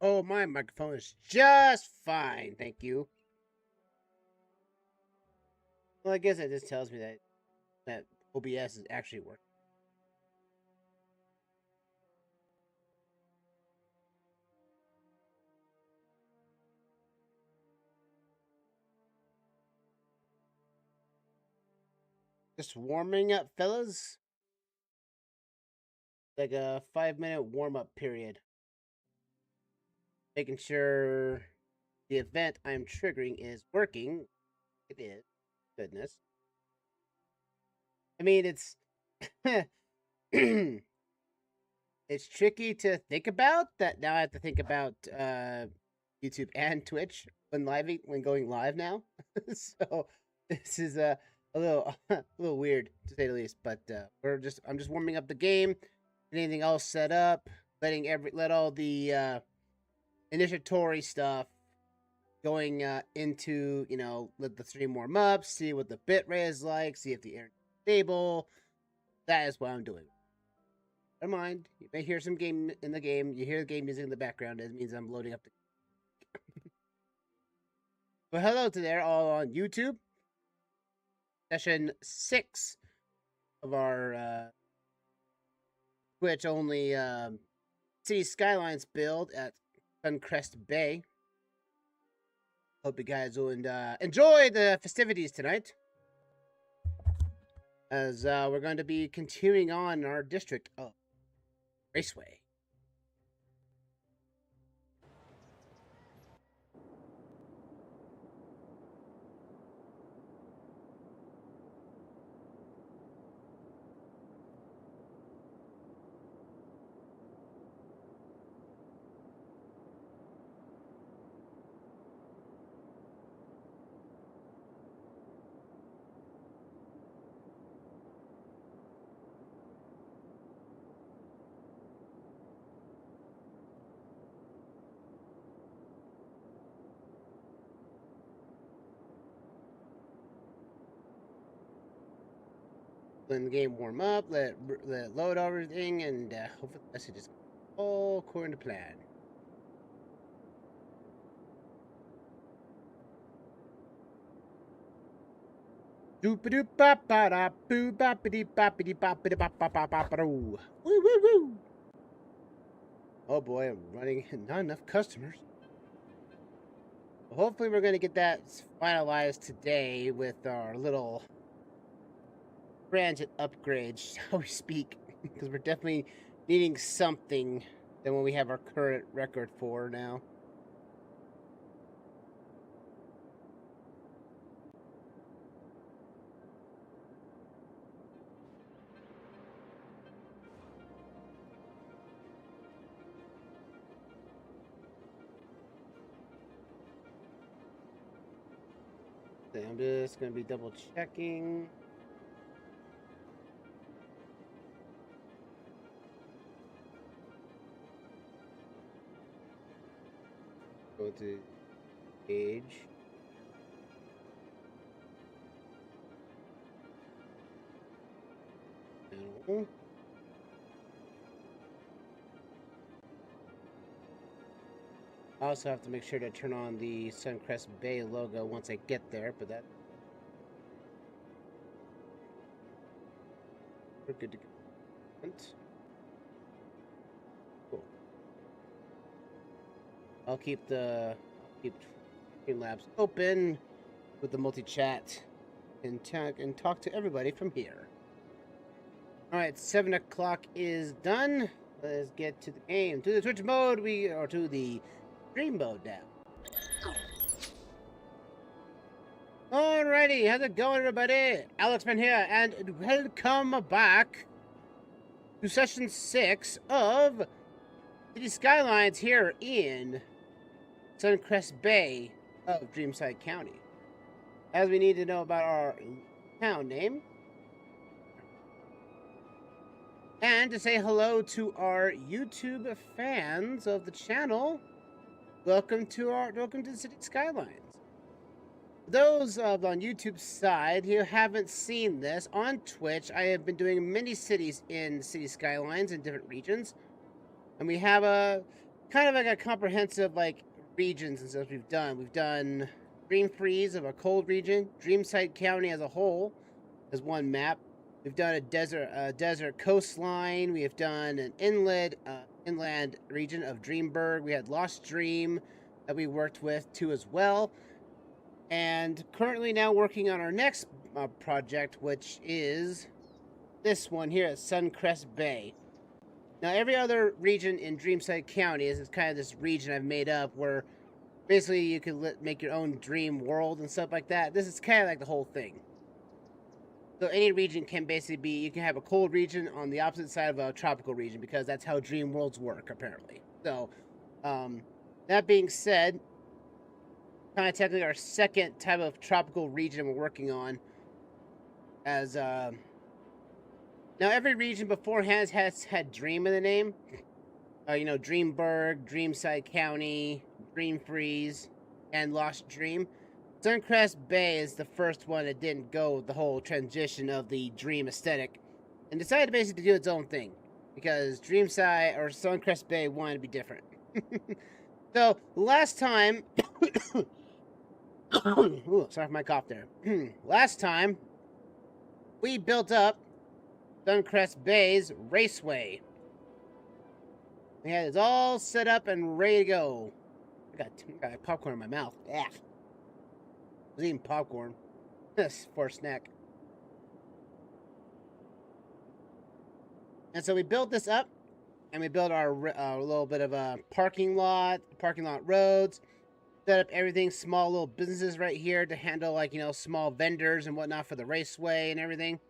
Oh, my microphone is just fine, thank you. Well, I guess that just tells me that OBS is actually working. Just warming up, fellas. Like a 5-minute warm-up period. Making sure the event I'm triggering is working. It is. Goodness. I mean, it's it's tricky to think about that now. I have to think about YouTube and Twitch when going live now. So this is a little a little weird to say the least. But I'm just warming up the game. Anything else set up? Let all the initiatory stuff going into, let the stream warm up, see what the bitrate is like, see if the internet is stable. That is what I'm doing. Never mind. You may hear some game in the game. You hear the game music in the background. It means I'm loading up the. But hello to there, all on YouTube. Session 6 of our Twitch only Cities Skylines build at Suncrest Bay. Hope you guys will enjoy the festivities tonight, as we're going to be continuing on our district of Raceway. Letting the game warm up, let it load everything, and hopefully the message is all according to plan. Woo woo woo! Oh boy, I'm running not enough customers. Well, hopefully we're going to get that finalized today with our little transit upgrade, shall we speak, because we're definitely needing something than what we have our current record for now. I'm just going to be double checking. Go to page. Channel. I also have to make sure to turn on the Suncrest Bay logo once I get there, but that we're good to go. Cool. I'll keep Streamlabs open with the multi-chat and talk to everybody from here. All right, 7 o'clock is done. Let's get to the game, to the Twitch mode, or to the stream mode now. Alrighty, how's it going, everybody? Alexman here, and welcome back to session 6 of Cities Skylines here in Suncrest Bay of Dreamside County. As we need to know about our town name, and to say hello to our YouTube fans of the channel. Welcome to Cities Skylines. Those on YouTube's side who haven't seen this, on Twitch, I have been doing many cities in Cities Skylines in different regions. And we have a kind of like a comprehensive like regions and stuff we've done. We've done Dream Freeze of a cold region, Dreamside County as a whole as one map. We've done a desert coastline. We have done an inland region of Dreamburg. We had Lost Dream that we worked with too as well. And currently now working on our next project, which is this one here at Suncrest Bay. Now, every other region in Dreamside County is kind of this region I've made up where basically you can make your own dream world and stuff like that. This is kind of like the whole thing. So any region can basically be, you can have a cold region on the opposite side of a tropical region because that's how dream worlds work, apparently. So, that being said, kind of technically our second type of tropical region we're working on as, now every region beforehand has had Dream in the name. You know, Dreamburg, Dreamside County, Dream Freeze, and Lost Dream. Suncrest Bay is the first one that didn't go with the whole transition of the dream aesthetic and decided to basically do its own thing because Dreamside or Suncrest Bay wanted to be different. So last time, ooh, sorry for my cough there. Last time, we built up Suncrest Bay's Raceway. We had it all set up and ready to go. I got popcorn in my mouth. Yeah. I was eating popcorn. Yes, for a snack. And so we built this up, and we built our little bit of a parking lot roads, set up everything, small little businesses right here to handle, like, you know, small vendors and whatnot for the raceway and everything.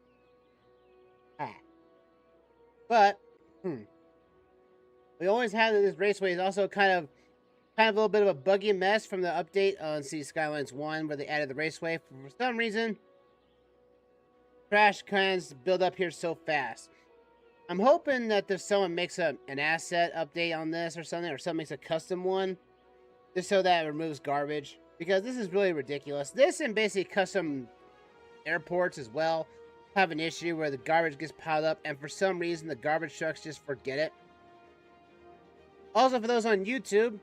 But, we always had that this raceway is also kind of a little bit of a buggy mess from the update on Cities Skylines 1 where they added the raceway. For some reason, crash cans build up here so fast. I'm hoping that if someone makes an asset update on this or something, or someone makes a custom one, just so that it removes garbage. Because this is really ridiculous. This and basically custom airports as well have an issue where the garbage gets piled up, and for some reason the garbage trucks just forget it. Also, for those on YouTube,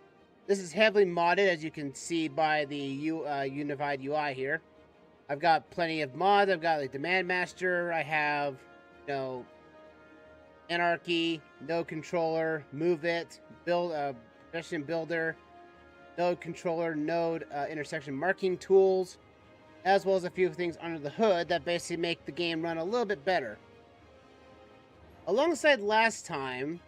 this is heavily modded, as you can see by the unified UI here. I've got plenty of mods. I've got like Demand Master. I have, you know, Anarchy, Node Controller, Move It, Progression Builder, Node Controller, Node Intersection Marking Tools, as well as a few things under the hood that basically make the game run a little bit better. Alongside last time,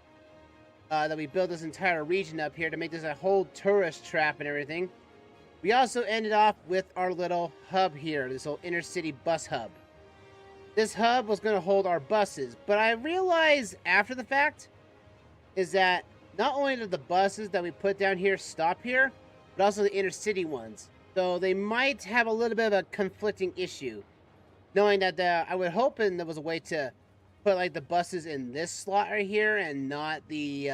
that we built this entire region up here to make this a whole tourist trap and everything, we also ended off with our little hub here, this little inner city bus hub. This hub was going to hold our buses, but I realized after the fact is that not only do the buses that we put down here stop here, but also the inner city ones. So they might have a little bit of a conflicting issue, knowing that I would hope there was a way to put like the buses in this slot right here and not the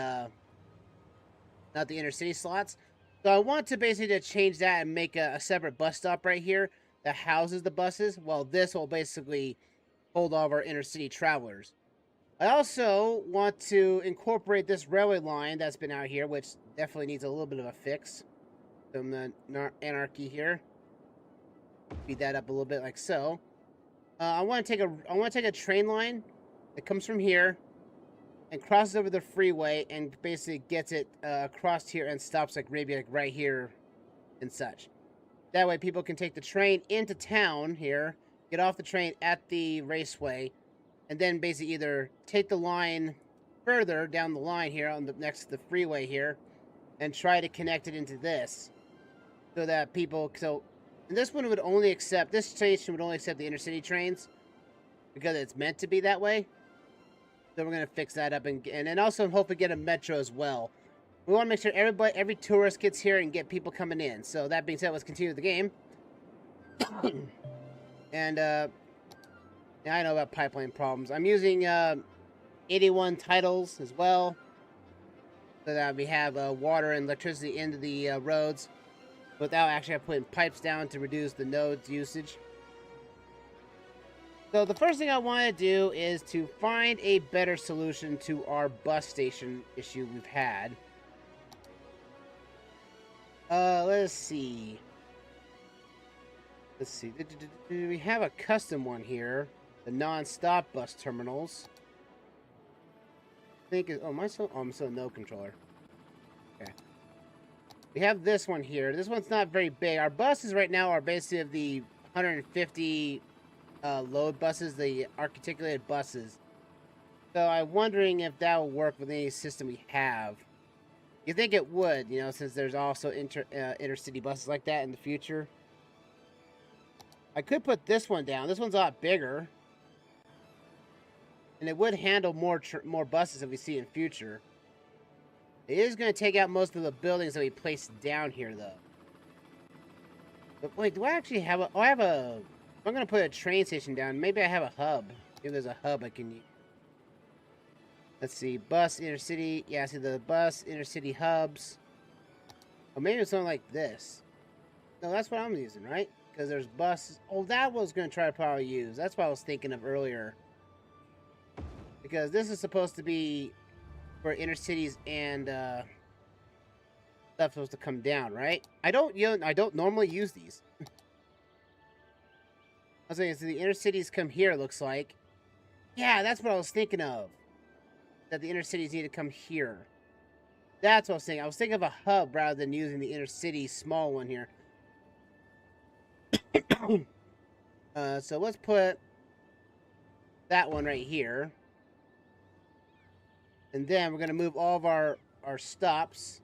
inner city slots. So I want to basically change that and make a separate bus stop right here that houses the buses. Well, this will basically hold all of our inner city travelers. I also want to incorporate this railway line that's been out here, which definitely needs a little bit of a fix. From the Anarchy here, speed that up a little bit like so. I want to take a train line that comes from here and crosses over the freeway and basically gets it across here and stops like maybe like right here and such. That way people can take the train into town here, get off the train at the raceway, and then basically either take the line further down the line here on the next to the freeway here and try to connect it into this. So that people, and this one would only accept, this station would only accept the intercity trains because it's meant to be that way. So we're going to fix that up and then also hopefully get a metro as well. We want to make sure every tourist gets here and get people coming in. So that being said, let's continue the game. And, yeah, I know about pipeline problems. I'm using 81 titles as well, so that we have water and electricity into the roads without actually putting pipes down to reduce the node's usage. So the first thing I want to do is to find a better solution to our bus station issue we've had. Let's see. Let's see. We have a custom one here. The non-stop bus terminals. I think it, oh, I'm still no controller. Okay. We have this one here. This one's not very big. Our buses right now are basically of the 150 load buses, the articulated buses. So I'm wondering if that will work with any system we have. You think it would, you know, since there's also intercity buses like that in the future. I could put this one down. This one's a lot bigger. And it would handle more buses that we see in future. It is going to take out most of the buildings that we placed down here, though. But wait, do I actually have a... Oh, I have a... I'm going to put a train station down. Maybe I have a hub. Maybe there's a hub I can use. Let's see. Bus, intercity. Yeah, see the bus, intercity hubs. Or maybe it's something like this. No, that's what I'm using, right? Because there's buses. Oh, that was going to try to probably use. That's what I was thinking of earlier. Because this is supposed to be for intercities and stuff supposed to come down, right? I don't normally use these. I was saying, so the intercities come here, looks like. Yeah, that's what I was thinking of. That the intercities need to come here. That's what I was thinking. I was thinking of a hub rather than using the intercity small one here. So let's put that one right here. And then we're going to move all of our stops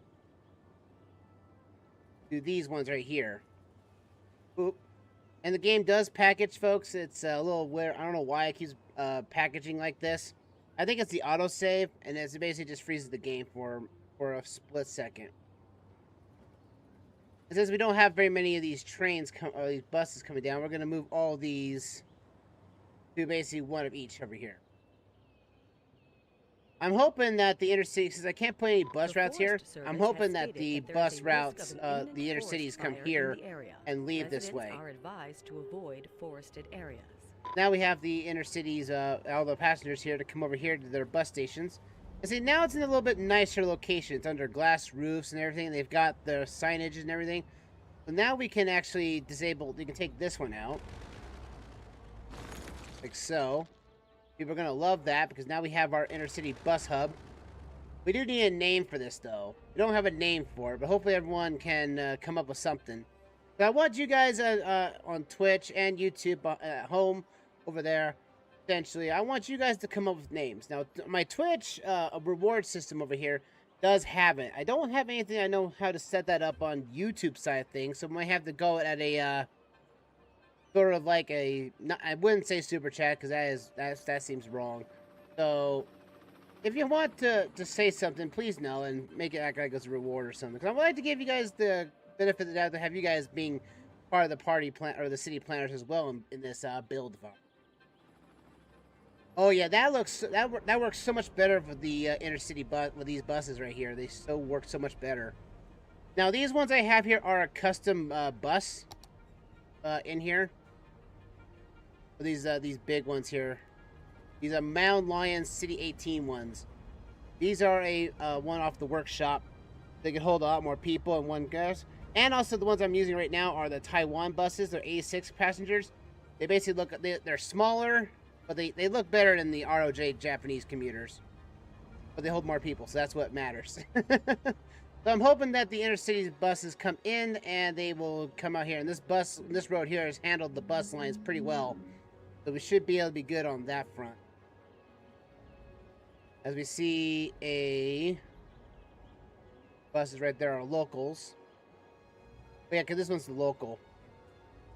to these ones right here. Oop. And the game does package, folks. It's a little weird. I don't know why it keeps packaging like this. I think it's the autosave, and it basically just freezes the game for a split second. And since we don't have very many of these trains or these buses coming down, we're going to move all these to basically one of each over here. I'm hoping that the intercity, since I can't put any bus routes here, I'm hoping that the bus routes, the intercities come here and leave this way. Are advised to avoid forested areas. Now we have the intercities, all the passengers here to come over here to their bus stations. And see, now it's in a little bit nicer location. It's under glass roofs and everything. They've got the signage and everything. So now we can actually disable, you can take this one out. Like so. People are going to love that because now we have our intercity bus hub. We do need a name for this, though. We don't have a name for it, but hopefully everyone can come up with something. So I want you guys on Twitch and YouTube at home over there, essentially, I want you guys to come up with names. Now, my Twitch reward system over here does have it. I don't have anything I know how to set that up on YouTube side of things, so I might have to go at a... sort of like a, I wouldn't say super chat because that seems wrong. So if you want to say something, please know and make it act like it's a reward or something. Because I would like to give you guys the benefit of the doubt to have you guys being part of the party plan or the city planners as well in this build farm. Oh yeah, that works so much better for the intercity bus with these buses right here. They so work so much better. Now these ones I have here are a custom bus in here. These big ones here. These are Mound Lion City 18 ones. These are a one off the workshop. They can hold a lot more people in one gas. And also the ones I'm using right now are the Taiwan buses. They're 86 passengers. They basically look, they're smaller, but they look better than the ROJ Japanese commuters. But they hold more people, so that's what matters. So I'm hoping that the intercity buses come in and they will come out here. And this road here has handled the bus lines pretty well. So we should be able to be good on that front. As we see buses right there are locals. But yeah, because this one's the local.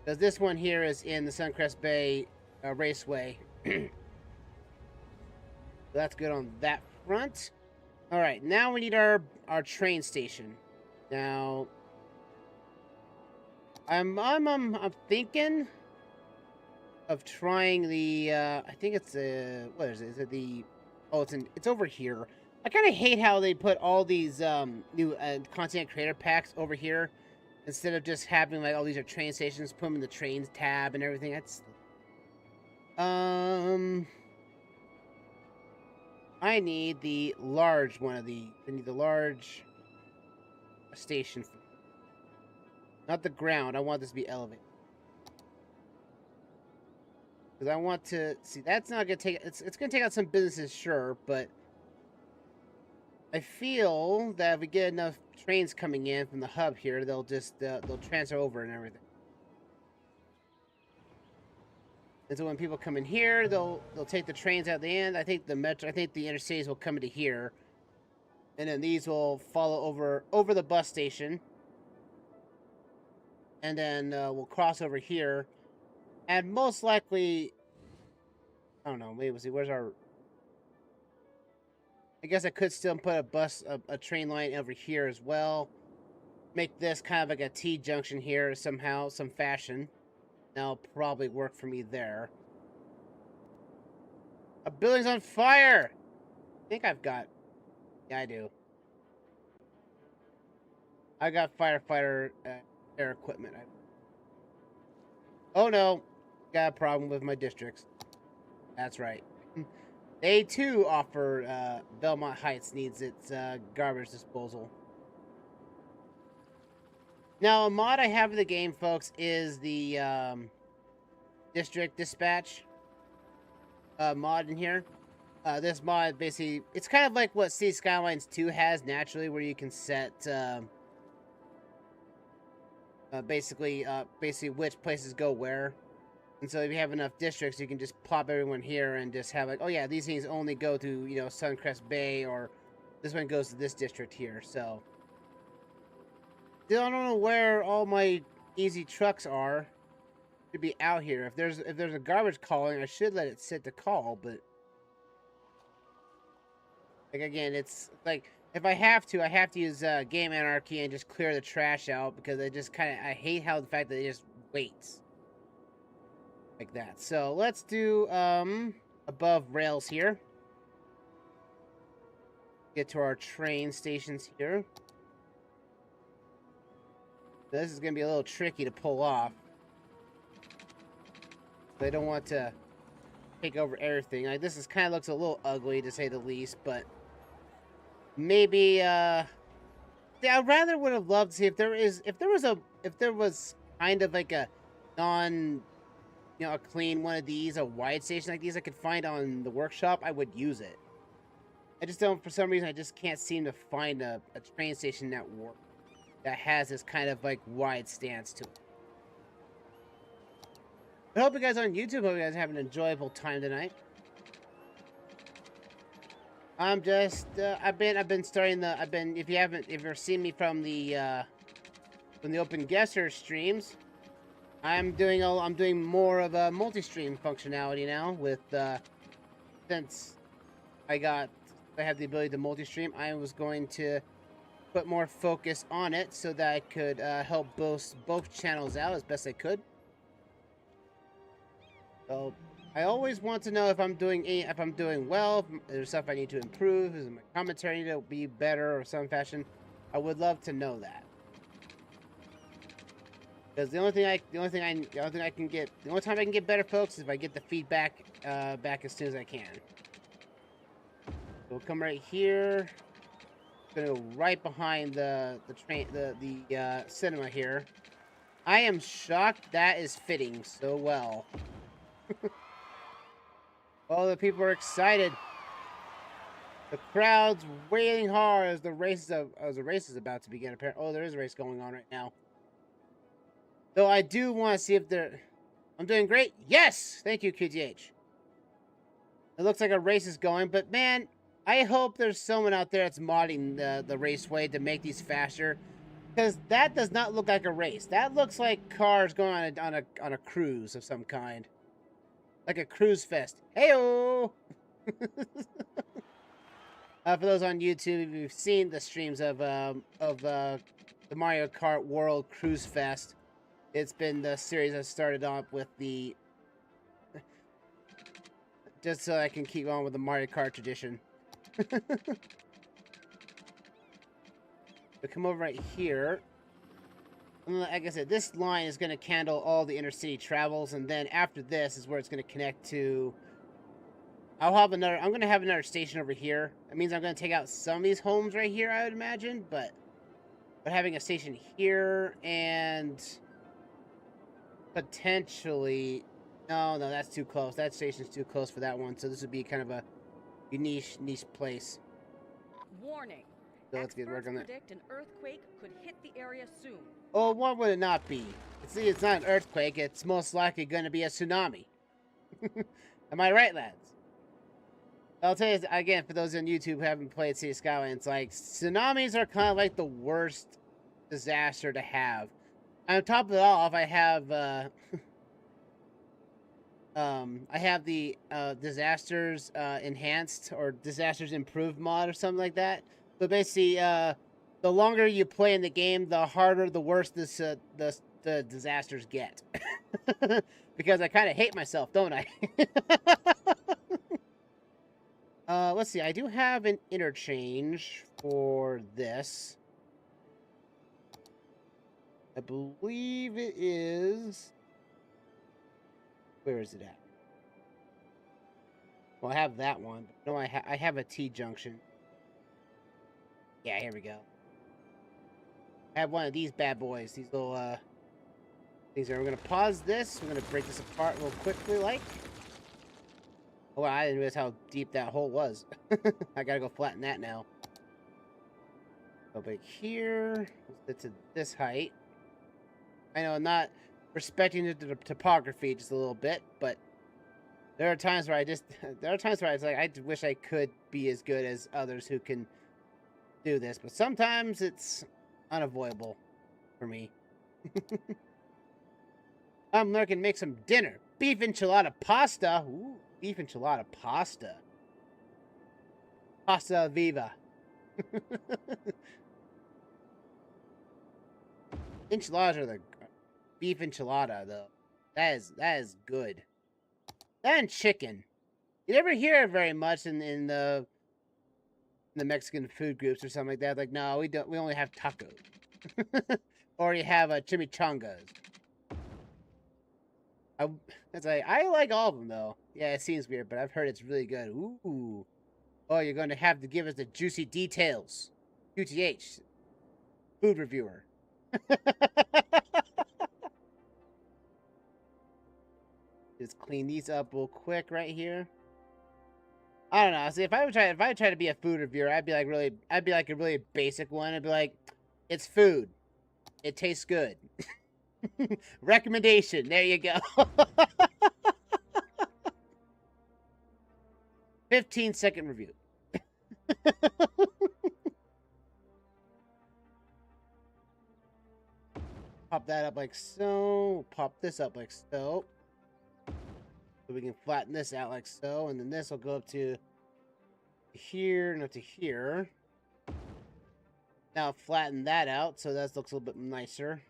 Because this one here is in the Suncrest Bay Raceway. So that's good on that front. All right, now we need our train station. Now, I'm thinking of trying the I think it's what is it? Is it the it's over here. I kind of hate how they put all these new content creator packs over here instead of just having like all these are train stations, put them in the trains tab and everything. That's I need the large one of the. I need the large station. Not the ground. I want this to be elevated. Because I want to see, that's not going to take, it's going to take out some businesses, sure, but I feel that if we get enough trains coming in from the hub here, they'll just, they'll transfer over and everything. And so when people come in here, they'll take the trains at the end. I think the interstates will come into here, and then these will follow over the bus station, and then we'll cross over here. And most likely, I don't know, maybe we'll see, where's our... I guess I could still put a train line over here as well. Make this kind of like a T-junction here somehow, some fashion. That'll probably work for me there. A building's on fire! I think I've got... Yeah, I do. I got firefighter air equipment. Oh no! Got a problem with my districts. That's right. They too offer, Belmont Heights needs its garbage disposal. Now, a mod I have in the game, folks, is the district dispatch mod in here. This mod basically, it's kind of like what Cities Skylines 2 has naturally, where you can set basically which places go where. And so if you have enough districts, you can just plop everyone here and just have like, oh yeah, these things only go to, you know, Suncrest Bay, or this one goes to this district here. So still, I don't know where all my easy trucks are. Should be out here. If there's a garbage calling, I should let it sit to call, but like again, it's like if I have to use game anarchy and just clear the trash out, because I hate how the fact that it just waits. Like that. So let's do above rails here. Get to our train stations here. This is going to be a little tricky to pull off. I don't want to take over everything. Like, this kind of looks a little ugly to say the least, but maybe I rather would have loved to see if there was kind of like a a clean one of these, a wide station like these I could find on the workshop, I would use it. I just don't, for some reason, I just can't seem to find a train station that has this kind of like wide stance to it. I hope you guys on YouTube, hope you guys have an enjoyable time tonight. I'm just, if you've seen me from the Open Guesser streams, I'm doing more of a multi-stream functionality now with, since I have the ability to multi-stream, I was going to put more focus on it so that I could help both channels out as best I could. So I always want to know if I'm doing well, if there's stuff I need to improve, is my commentary need to be better or some fashion. I would love to know that. Because the only time I can get better, folks, is if I get the feedback back as soon as I can. So we'll come right here. Gonna go right behind the cinema here. I am shocked that is fitting so well. All the people are excited. The crowd's waiting hard as the race is about to begin. Apparently, oh, there is a race going on right now. Though I do want to see if I'm doing great. Yes! Thank you, QTH. It looks like a race is going, but man, I hope there's someone out there that's modding the Raceway to make these faster. Because that does not look like a race. That looks like cars going on a cruise of some kind. Like a cruise fest. Heyo! For those on YouTube, if you've seen the streams of the Mario Kart World Cruise Fest, it's been the series I started off with just so I can keep on with the Mario Kart tradition. We come over right here. And like I said, this line is going to handle all the intercity travels, and then after this is where it's going to connect to... I'm going to have another station over here. That means I'm going to take out some of these homes right here, I would imagine, but but having a station here and potentially, no, that's too close. That station's too close for that one. So this would be kind of a niche place. Warning. So let's get work on that. Predict an earthquake could hit the area soon. Oh, what would it not be? See, it's not an earthquake. It's most likely going to be a tsunami. Am I right, lads? I'll tell you again, for those on YouTube who haven't played Cities Skylines, like, tsunamis are kind of like the worst disaster to have. On top of it all, if I have, I have the disasters enhanced or disasters improved mod or something like that. So basically, the longer you play in the game, the harder, the worse the disasters get. Because I kind of hate myself, don't I? Let's see. I do have an interchange for this. I believe it is... Where is it at? Well, I have that one. No, I have a T-junction. Yeah, here we go. I have one of these bad boys. These little, things are... We're gonna pause this. We're gonna break this apart real quickly, like... Oh, I didn't realize how deep that hole was. I gotta go flatten that now. Go back here. Let's get to this height. I know I'm not respecting the topography just a little bit, but there are times where it's like, I wish I could be as good as others who can do this, but sometimes it's unavoidable for me. I'm looking to make some dinner. Beef enchilada pasta. Ooh, beef enchilada pasta. Pasta viva. Enchiladas are the beef enchilada, though. That is good. That and chicken. You never hear it very much in the Mexican food groups or something like that. Like, no, we don't. We only have tacos, or you have chimichangas. I like all of them though. Yeah, it seems weird, but I've heard it's really good. Ooh. Oh, you're going to have to give us the juicy details. QTH. Food reviewer. Just clean these up real quick right here. I don't know. See, if I try to be a food reviewer, I'd be like a really basic one. I'd be like, it's food. It tastes good. Recommendation. There you go. 15-second review. Pop that up like so. Pop this up like so. So we can flatten this out like so. And then this will go up to here and up to here. Now flatten that out so that looks a little bit nicer.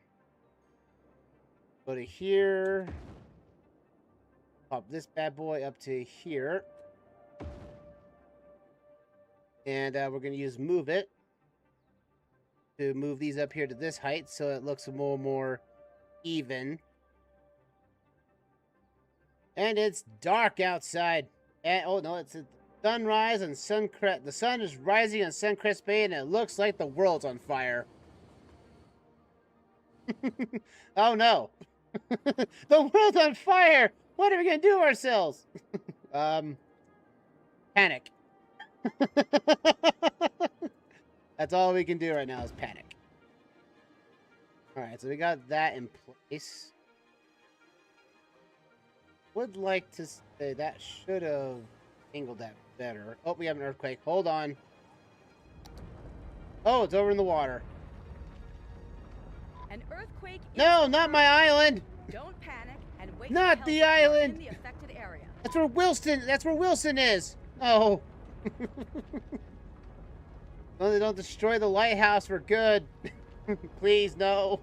Go to here. Pop this bad boy up to here. And we're going to use move it to move these up here to this height so it looks more even. And it's dark outside. And, oh no, it's a sunrise on Suncrest. The sun is rising on Suncrest Bay and it looks like the world's on fire. Oh no. The world's on fire! What are we gonna do ourselves? Panic. That's all we can do right now is panic. Alright, so we got that in place. Would like to say that should have angled that better. Oh, we have an earthquake. Hold on. Oh, it's over in the water. An earthquake. No, not my island. Don't panic and wait. Not the island. In the affected area. That's where Wilson is. Oh. No, they don't destroy the lighthouse. We're good. Please, no.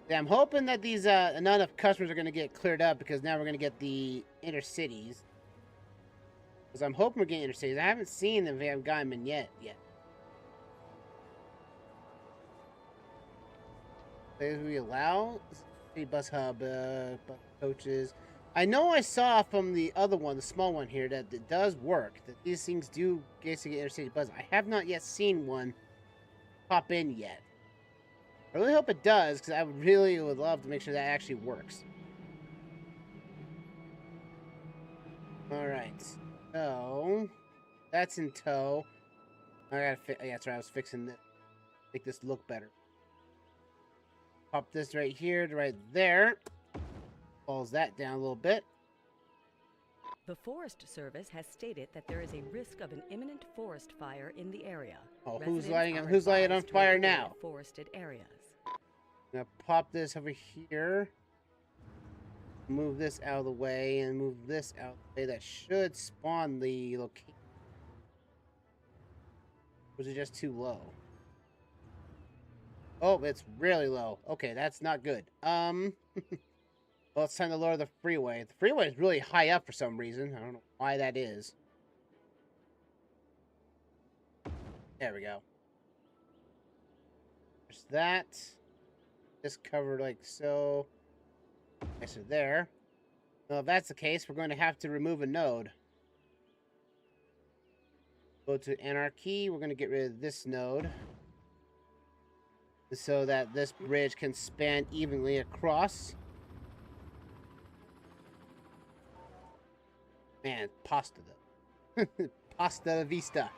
Yeah, I'm hoping that these not enough customers are going to get cleared up because now we're going to get the intercities. Because I'm hoping we're getting intercities. I haven't seen them. We haven't gotten them in yet. Do we allow bus hub, bus coaches? I know I saw from the other one, the small one here, that it does work. That these things do basically get interstate buzz. I have not yet seen one pop in yet. I really hope it does, because I really would love to make sure that actually works. Alright. So, that's in tow. I gotta yeah, that's right, I was fixing this. Make this look better. Pop this right here to right there. Falls that down a little bit. The Forest Service has stated that there is a risk of an imminent forest fire in the area. Oh, Residents who's lighting are it on advised to fire avoid now? Forested areas. I'm gonna pop this over here. Move this out of the way and move this out of the way. That should spawn the location. Was it just too low? Oh, it's really low. Okay, that's not good. Well, it's time to lower the freeway. The freeway is really high up for some reason. I don't know why that is. There we go. There's that. Just covered like so. Okay, so there. Well, if that's the case, we're going to have to remove a node. Go to Anarchy. We're going to get rid of this node, so that this bridge can span evenly across. Man, pasta though. Pasta vista.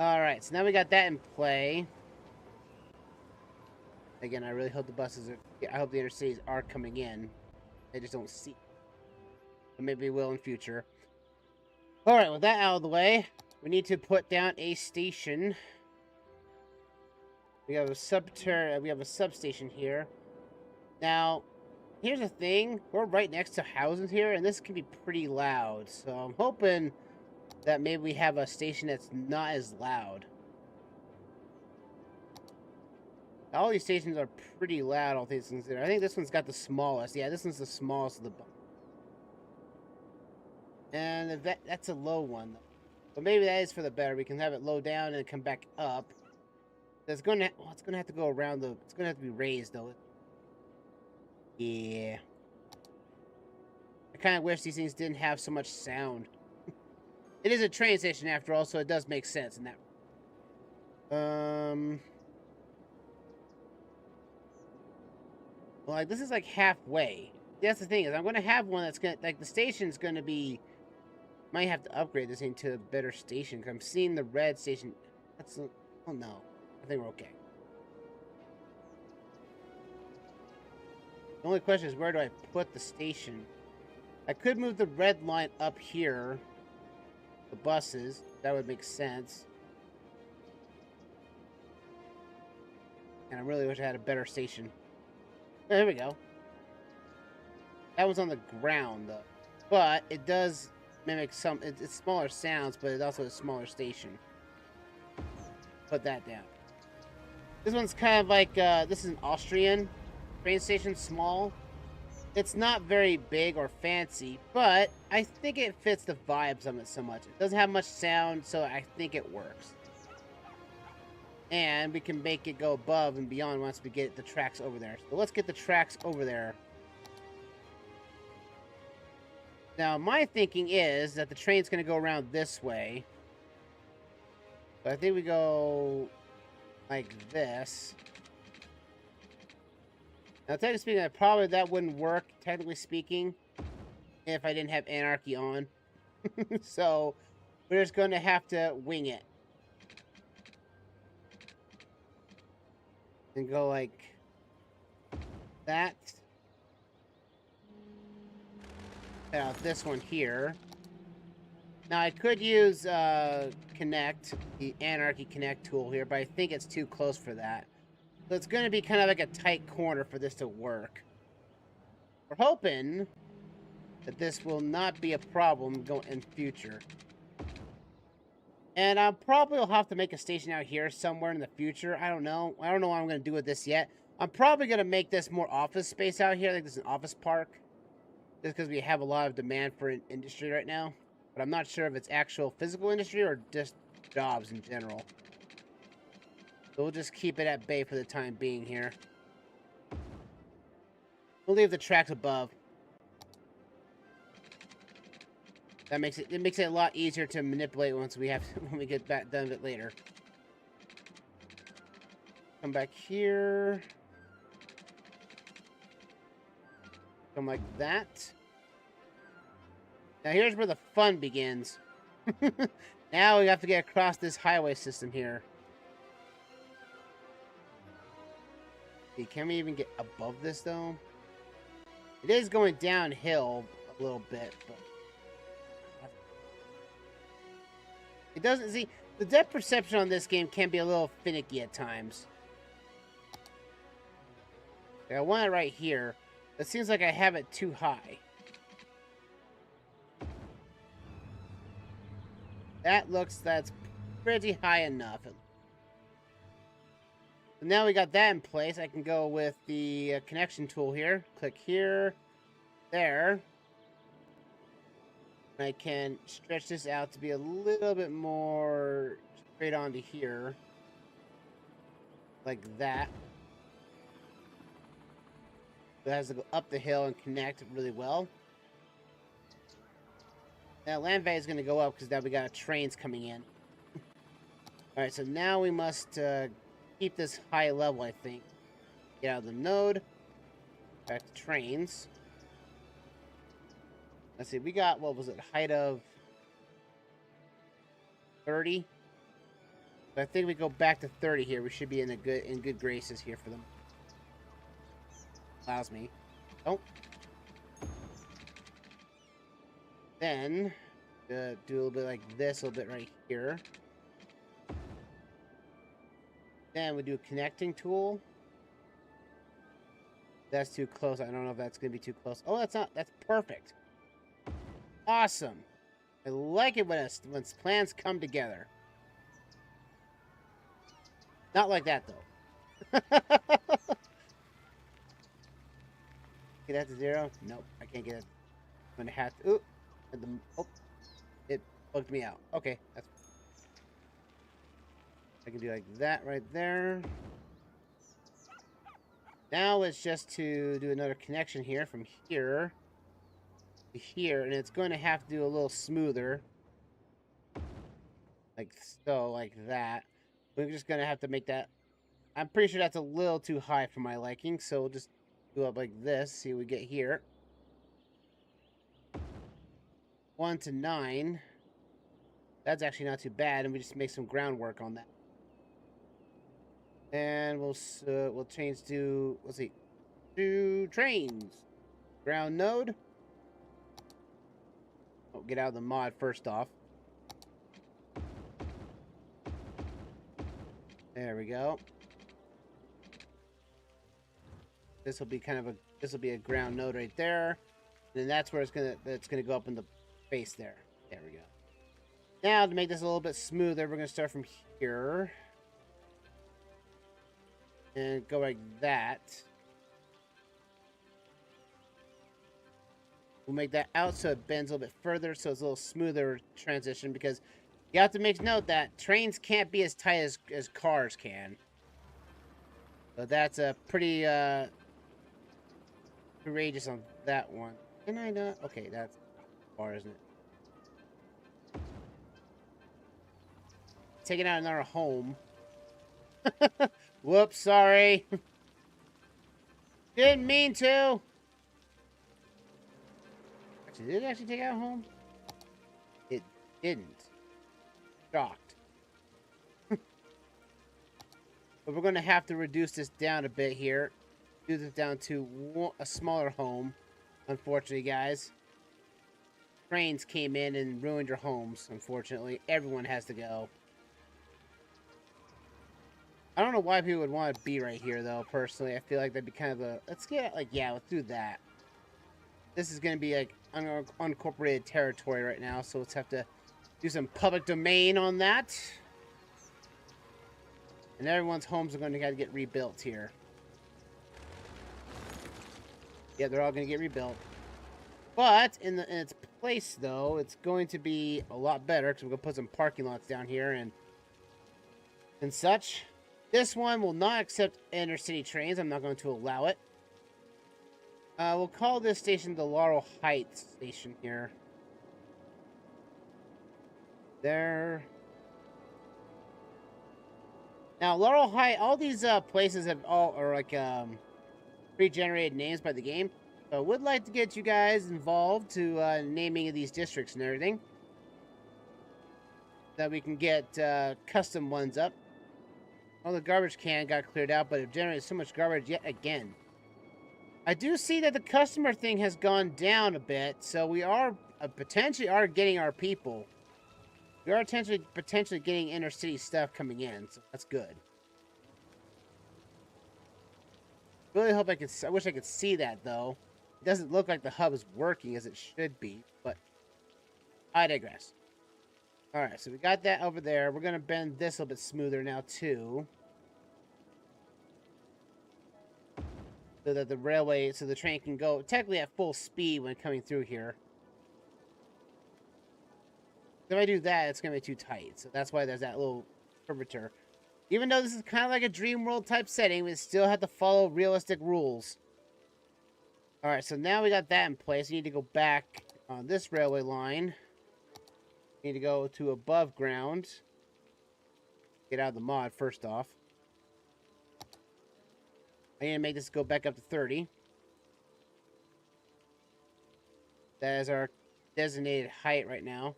Alright, so now we got that in play. Again, I really hope the buses are... I hope the intercities are coming in. They just don't see. But maybe we will in future. Alright, with that out of the way, we need to put down a station. We have a substation here. Now, here's the thing. We're right next to houses here, and this can be pretty loud. So I'm hoping that maybe we have a station that's not as loud. All these stations are pretty loud, all things considered. I think this one's got the smallest. Yeah, this one's the smallest of the bunch. And that's a low one, though. But maybe that is for the better. We can have it low down and come back up. It's gonna have to go around the... It's gonna have to be raised, though. Yeah. I kind of wish these things didn't have so much sound. It is a train station, after all, so it does make sense in that. Well, like, this is like halfway. That's the thing, is I'm going to have one that's going to... Like, the station's going to be... Might have to upgrade this thing to a better station, because I'm seeing the red station... That's... Oh, no. I think we're okay. The only question is, where do I put the station? I could move the red line up here. The buses. That would make sense. And I really wish I had a better station. Oh, there we go. That was on the ground, though. But it does mimic some... It's smaller sounds, but it's also a smaller station. Put that down. This one's kind of like... this is an Austrian train station, small. It's not very big or fancy, but I think it fits the vibes of it so much. It doesn't have much sound, so I think it works. And we can make it go above and beyond once we get the tracks over there. So let's get the tracks over there. Now, my thinking is that the train's going to go around this way. But I think we go like this. Now, technically speaking, probably that wouldn't work, technically speaking, if I didn't have Anarchy on. So, we're just going to have to wing it. And go like that. Now, this one here. Now, I could use Connect, the Anarchy Connect tool here, but I think it's too close for that. So it's going to be kind of like a tight corner for this to work. We're hoping that this will not be a problem going in future. And I probably will have to make a station out here somewhere in the future. I don't know. I don't know what I'm going to do with this yet. I'm probably going to make this more office space out here. I think this is an office park. Just because we have a lot of demand for industry right now. But I'm not sure if it's actual physical industry or just jobs in general. So we'll just keep it at bay for the time being here. We'll leave the tracks above. That makes it a lot easier to manipulate once we have when we get back done with it later. Come back here. Come like that. Now here's where the fun begins. Now we have to get across this highway system here. See, can we even get above this though? It is going downhill a little bit, but it doesn't see the depth perception on this game can be a little finicky at times. Okay, I want it right here. It seems like I have it too high. That's pretty high enough. So now we got that in place. I can go with the connection tool here. Click here, there. And I can stretch this out to be a little bit more straight onto here. Like that. It has to go up the hill and connect really well. Now land value is going to go up because now we got trains coming in. Alright, so now we must keep this high level, I think. Get out of the node. Back to trains. Let's see, we got, what was it, height of 30? But I think we go back to 30 here. We should be in good graces here for them. Allows me. Oh. Then, do a little bit like this, a little bit right here. Then we do a connecting tool. That's too close. I don't know if that's going to be too close. Oh, that's not. That's perfect. Awesome. I like it when plans come together. Not like that, though. Get that to 0? Nope, I can't get it. I'm going to have to... Ooh. Oh, it bugged me out. Okay, that's... I can do like that right there. Now it's just to do another connection here from here to here, and it's going to have to do a little smoother. Like so, like that. We're just going to have to make that... I'm pretty sure that's a little too high for my liking, so we'll just go up like this, see what we get here. 1 to 9. That's actually not too bad, and we just make some groundwork on that. And we'll change to, let's see, to trains. Ground node. Oh, get out of the mod first off. There we go. This will be a ground node right there. And then that's where it's gonna go up in the base there. There we go. Now to make this a little bit smoother, we're gonna start from here. And go like that. We'll make that out so it bends a little bit further, so it's a little smoother transition, because you have to make note that trains can't be as tight as cars can. So that's a pretty courageous on that one. Can I not? Okay, that's far, isn't it? Taking out another home. Whoops, sorry. Didn't mean to. Actually, did it actually take out a home? It didn't. Shocked. But we're going to have to reduce this down a bit here. Do this down to a smaller home. Unfortunately, guys. Trains came in and ruined your homes, unfortunately. Everyone has to go. I don't know why people would want to be right here, though, personally. I feel like that'd be kind of a... Let's get, like, yeah, let's do that. This is going to be, like, unincorporated territory right now, so let's have to do some public domain on that. And everyone's homes are going to have to get rebuilt here. Yeah, they're all going to get rebuilt. But, in its place, though, it's going to be a lot better, because we're going to put some parking lots down here and such. This one will not accept intercity trains. I'm not going to allow it. We'll call this station the Laurel Heights station here. there. Now, Laurel High, all these places have all are like pre-generated names by the game. So I would like to get you guys involved to naming of these districts and everything. That we can get custom ones up. All the garbage can got cleared out, but it generated so much garbage yet again. I do see that the customer thing has gone down a bit, so we are potentially are getting our people. We are potentially getting inner city stuff coming in, so that's good. Really hope I could. I wish I could see that though. It doesn't look like the hub is working as it should be, but I digress. All right, so we got that over there. We're gonna bend this a little bit smoother now too, so that the railway, so the train can go technically at full speed when coming through here. If I do that, it's gonna be too tight, so that's why there's that little curvature. Even though this is kind of like a dream world type setting, we still have to follow realistic rules. All right, so now we got that in place. We need to go back on this railway line. We need to go to above ground. Get out of the mod first off. I need to make this go back up to 30. That is our designated height right now.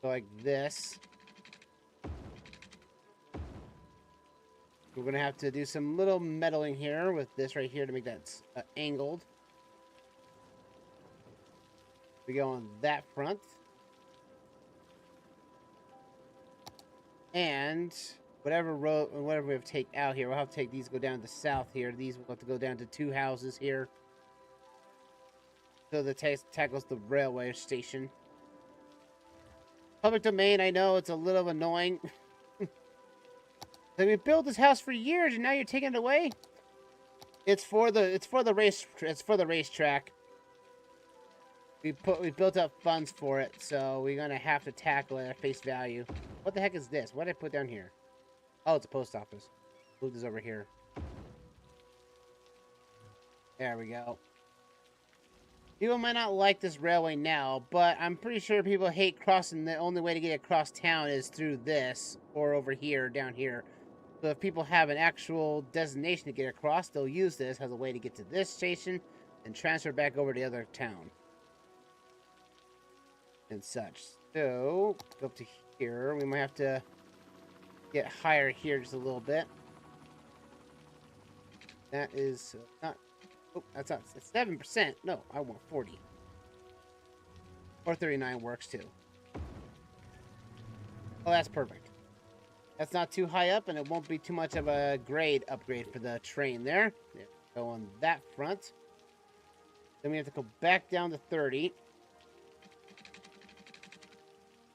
So like this. We're going to have to do some little meddling here with this right here to make that angled. We go on that front. And whatever road, whatever we have to take out here, we'll have to take these, go down to south here. These will have to go down to 2 houses here. So that tackles the railway station. Public domain, I know it's a little annoying. Like, we built this house for years and now you're taking it away? It's for the racetrack. We built up funds for it, so we're gonna have to tackle it at face value. What the heck is this? What did I put down here? Oh, it's a post office. Move this over here. There we go. People might not like this railway now, but I'm pretty sure people hate crossing. The only way to get across town is through this, or over here, down here. So if people have an actual destination to get across, they'll use this as a way to get to this station and transfer back over to the other town. And such. So, go up to here. We might have to get higher here just a little bit. That is not... Oh, that's not... It's 7%. No, I want 40. Or 39 works too. Oh, that's perfect. That's not too high up, and it won't be too much of a grade upgrade for the train there. Go on that front. Then we have to go back down to 30.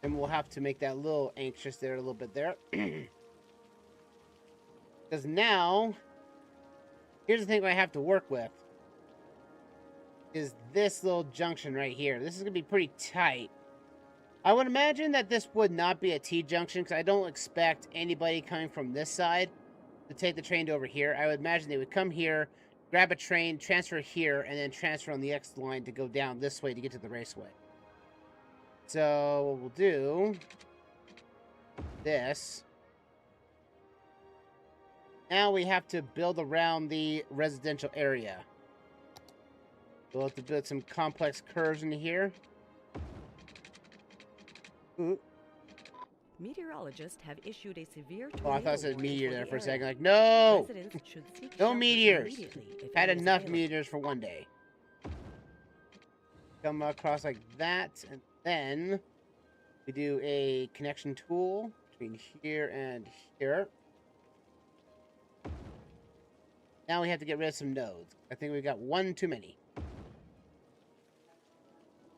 And we'll have to make that a little anxious there, a little bit there. Because now, here's the thing I have to work with. Is this little junction right here. This is going to be pretty tight. I would imagine that this would not be a T-junction, because I don't expect anybody coming from this side to take the train to over here. I would imagine they would come here, grab a train, transfer here, and then transfer on the X line to go down this way to get to the raceway. So, what we'll do... this. Now we have to build around the residential area. We'll have to build some complex curves in here. Ooh. Meteorologists have issued a severe tornado Oh, I thought it said warning meteor for there the for a area. second. Like, no! Residents should seek No shelter meteors! immediately if Had it is enough available. meteors for one day. Come across like that, and then we do a connection tool between here and here. Now we have to get rid of some nodes. I think we've got one too many.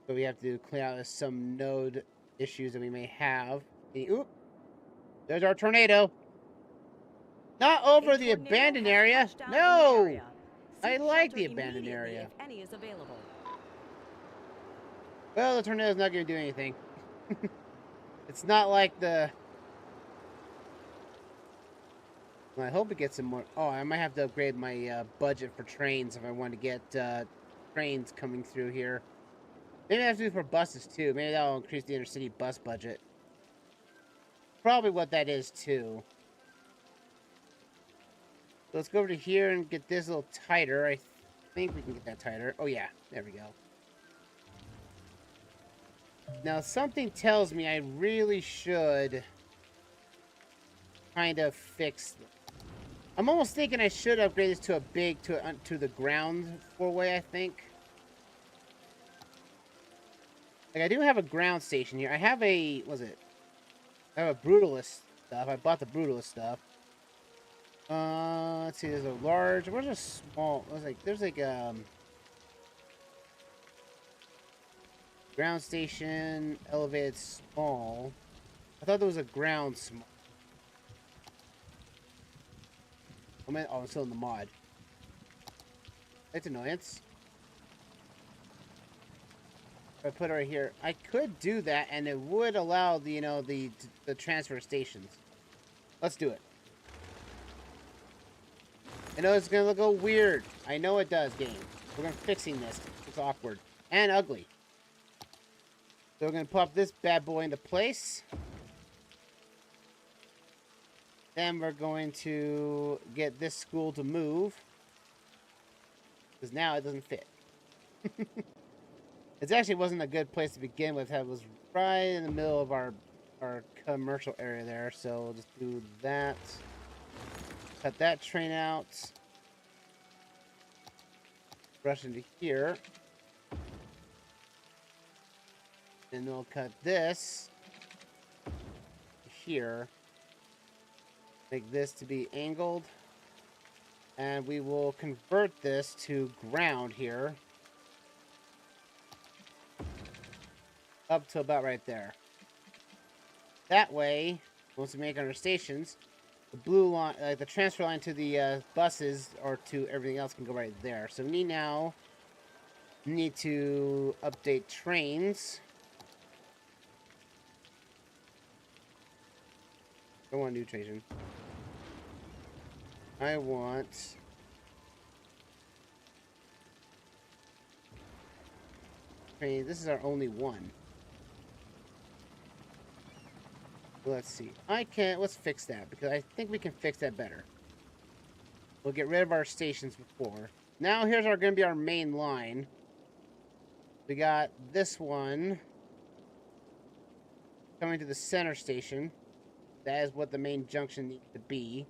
So we have to clear out some node issues that we may have. Oop! There's our tornado. Not over the abandoned area. No! I like the abandoned area. If any is available. Well, the tornado's not going to do anything. It's not like the... Well, I hope it gets some more... Oh, I might have to upgrade my budget for trains if I want to get trains coming through here. Maybe I have to do for buses too. Maybe that'll increase the intercity bus budget. Probably what that is too. So let's go over to here and get this a little tighter. I think we can get that tighter. Oh yeah, there we go. Now something tells me I really should kind of fix this. I'm almost thinking I should upgrade this to a big, to the ground four-way, I think. Like, I do have a ground station here. I have a, what was it? I have a Brutalist stuff. I bought the Brutalist stuff. Let's see, there's a large, where's a small, there's like, ground station, elevated small. I thought there was a ground small. I'm still in the mod. That's annoyance. If I put it right here, I could do that, and it would allow the, you know, the transfer stations. Let's do it. I know it's gonna look a little weird. I know it does, game. We're gonna fixing this. It's awkward and ugly. So we're gonna pop this bad boy into place. Then we're going to get this school to move. Because now it doesn't fit. It actually wasn't a good place to begin with. It was right in the middle of our commercial area there. So we'll just do that. Cut that train out. Brush into here. And we'll cut this here. Make this to be angled. And we will convert this to ground here. Up to about right there. That way, once we make our stations, the blue line, the transfer line to the buses or to everything else can go right there. So we need to update trains. I want a new station. I want train. This is our only one. Let's see. Let's fix that because I think we can fix that better. We'll get rid of our stations before. Now here's going to be our main line. We got this one coming to the center station. That is what the main junction needs to be.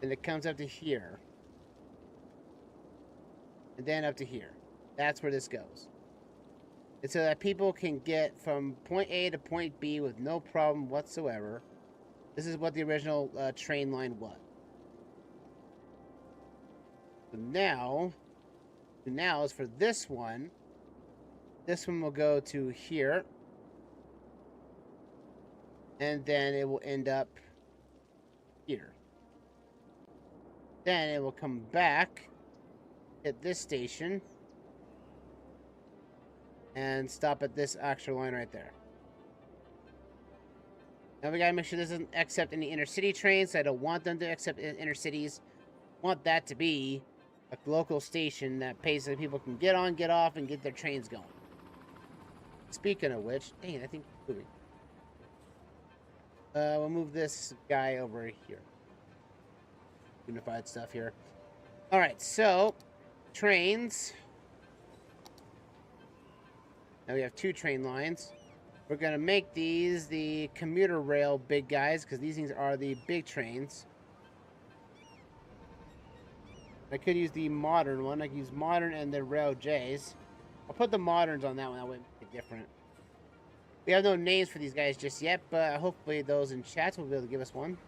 And it comes up to here. And then up to here. That's where this goes. And so that people can get from point A to point B with no problem whatsoever. This is what the original train line was. So now is for this one. This one will go to here. And then it will end up here. Then it will come back at this station and stop at this actual line right there. Now we gotta make sure this doesn't accept any intercity trains. I don't want them to accept intercities. I want that to be a local station that pays so people can get on, get off, and get their trains going. Speaking of which, dang, I think it's moving. We'll move this guy over here. Unified stuff here. Alright, so trains. Now we have two train lines. We're going to make these the commuter rail big guys because these things are the big trains. I could use the modern one. I can use modern and the rail J's. I'll put the moderns on that one. That way it's different. We have no names for these guys just yet, but hopefully those in chat will be able to give us one.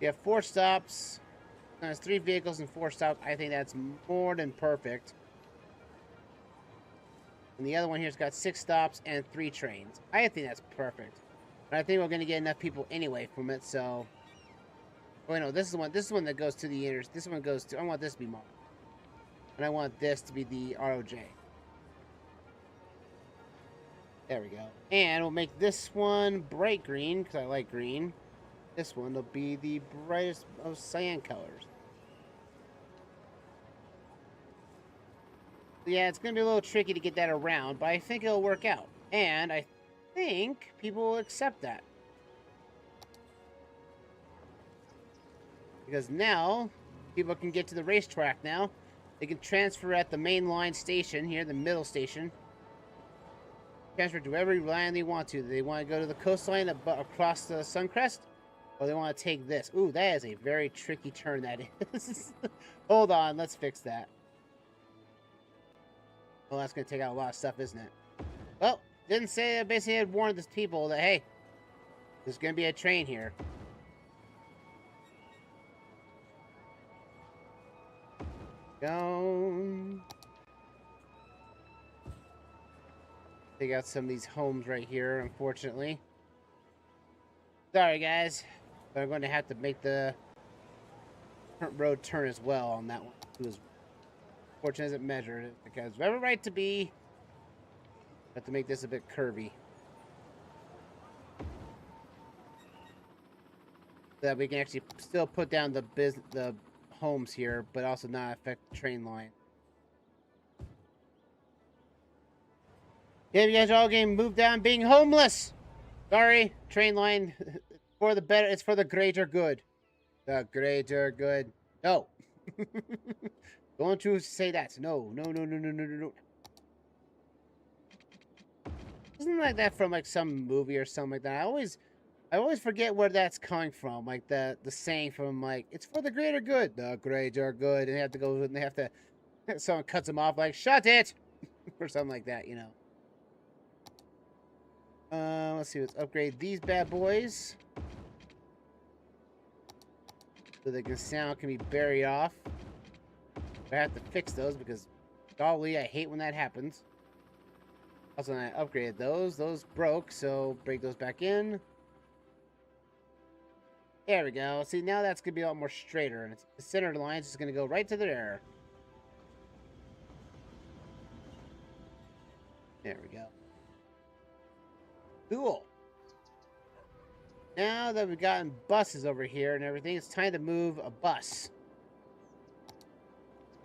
We have 4 stops. That's 3 vehicles and 4 stops. I think that's more than perfect. And the other one here's got 6 stops and 3 trains. I think that's perfect. But I think we're going to get enough people anyway from it, so... Oh, no, this is the one. This is the one that goes to the inner... This one goes to... I want this to be modern. And I want this to be the ROJ. There we go. And we'll make this one bright green, because I like green. This one will be the brightest of cyan colors. Yeah, it's going to be a little tricky to get that around, but I think it'll work out. And I think people will accept that. Because now, people can get to the racetrack now. They can transfer at the main line station here, the middle station. Transfer to every line they want to. They want to go to the coastline across the Suncrest, or they want to take this. Ooh, that is a very tricky turn, that is. Hold on, let's fix that. Well, that's going to take out a lot of stuff, isn't it? Well, didn't say it. Basically had warned the people that, hey, there's going to be a train here. Go. Take out some of these homes right here, unfortunately. Sorry, guys. But I'm going to have to make the road turn as well on that one. It was fortunate as it measured, because we have a right to be. Have to make this a bit curvy. So that we can actually still put down the homes here, but also not affect the train line. Yeah, you guys are all getting moved down being homeless. Sorry, train line. For the better, it's for the greater good. The greater good. No. Don't you say that. No. Isn't like that from like some movie or something like that? I always forget where that's coming from. Like the saying from like, it's for the greater good. The greater good. And they have to go and they have to, someone cuts them off like, shut it! Or something like that, you know. Let's see, let's upgrade these bad boys. So the sound can be buried off. I have to fix those because, golly, I hate when that happens. Also, when I upgraded those broke, so break those back in. There we go. See, now that's going to be a lot more straighter, and the center line is just going to go right to there. There we go. Cool. Now that we've gotten buses over here and everything, it's time to move a bus.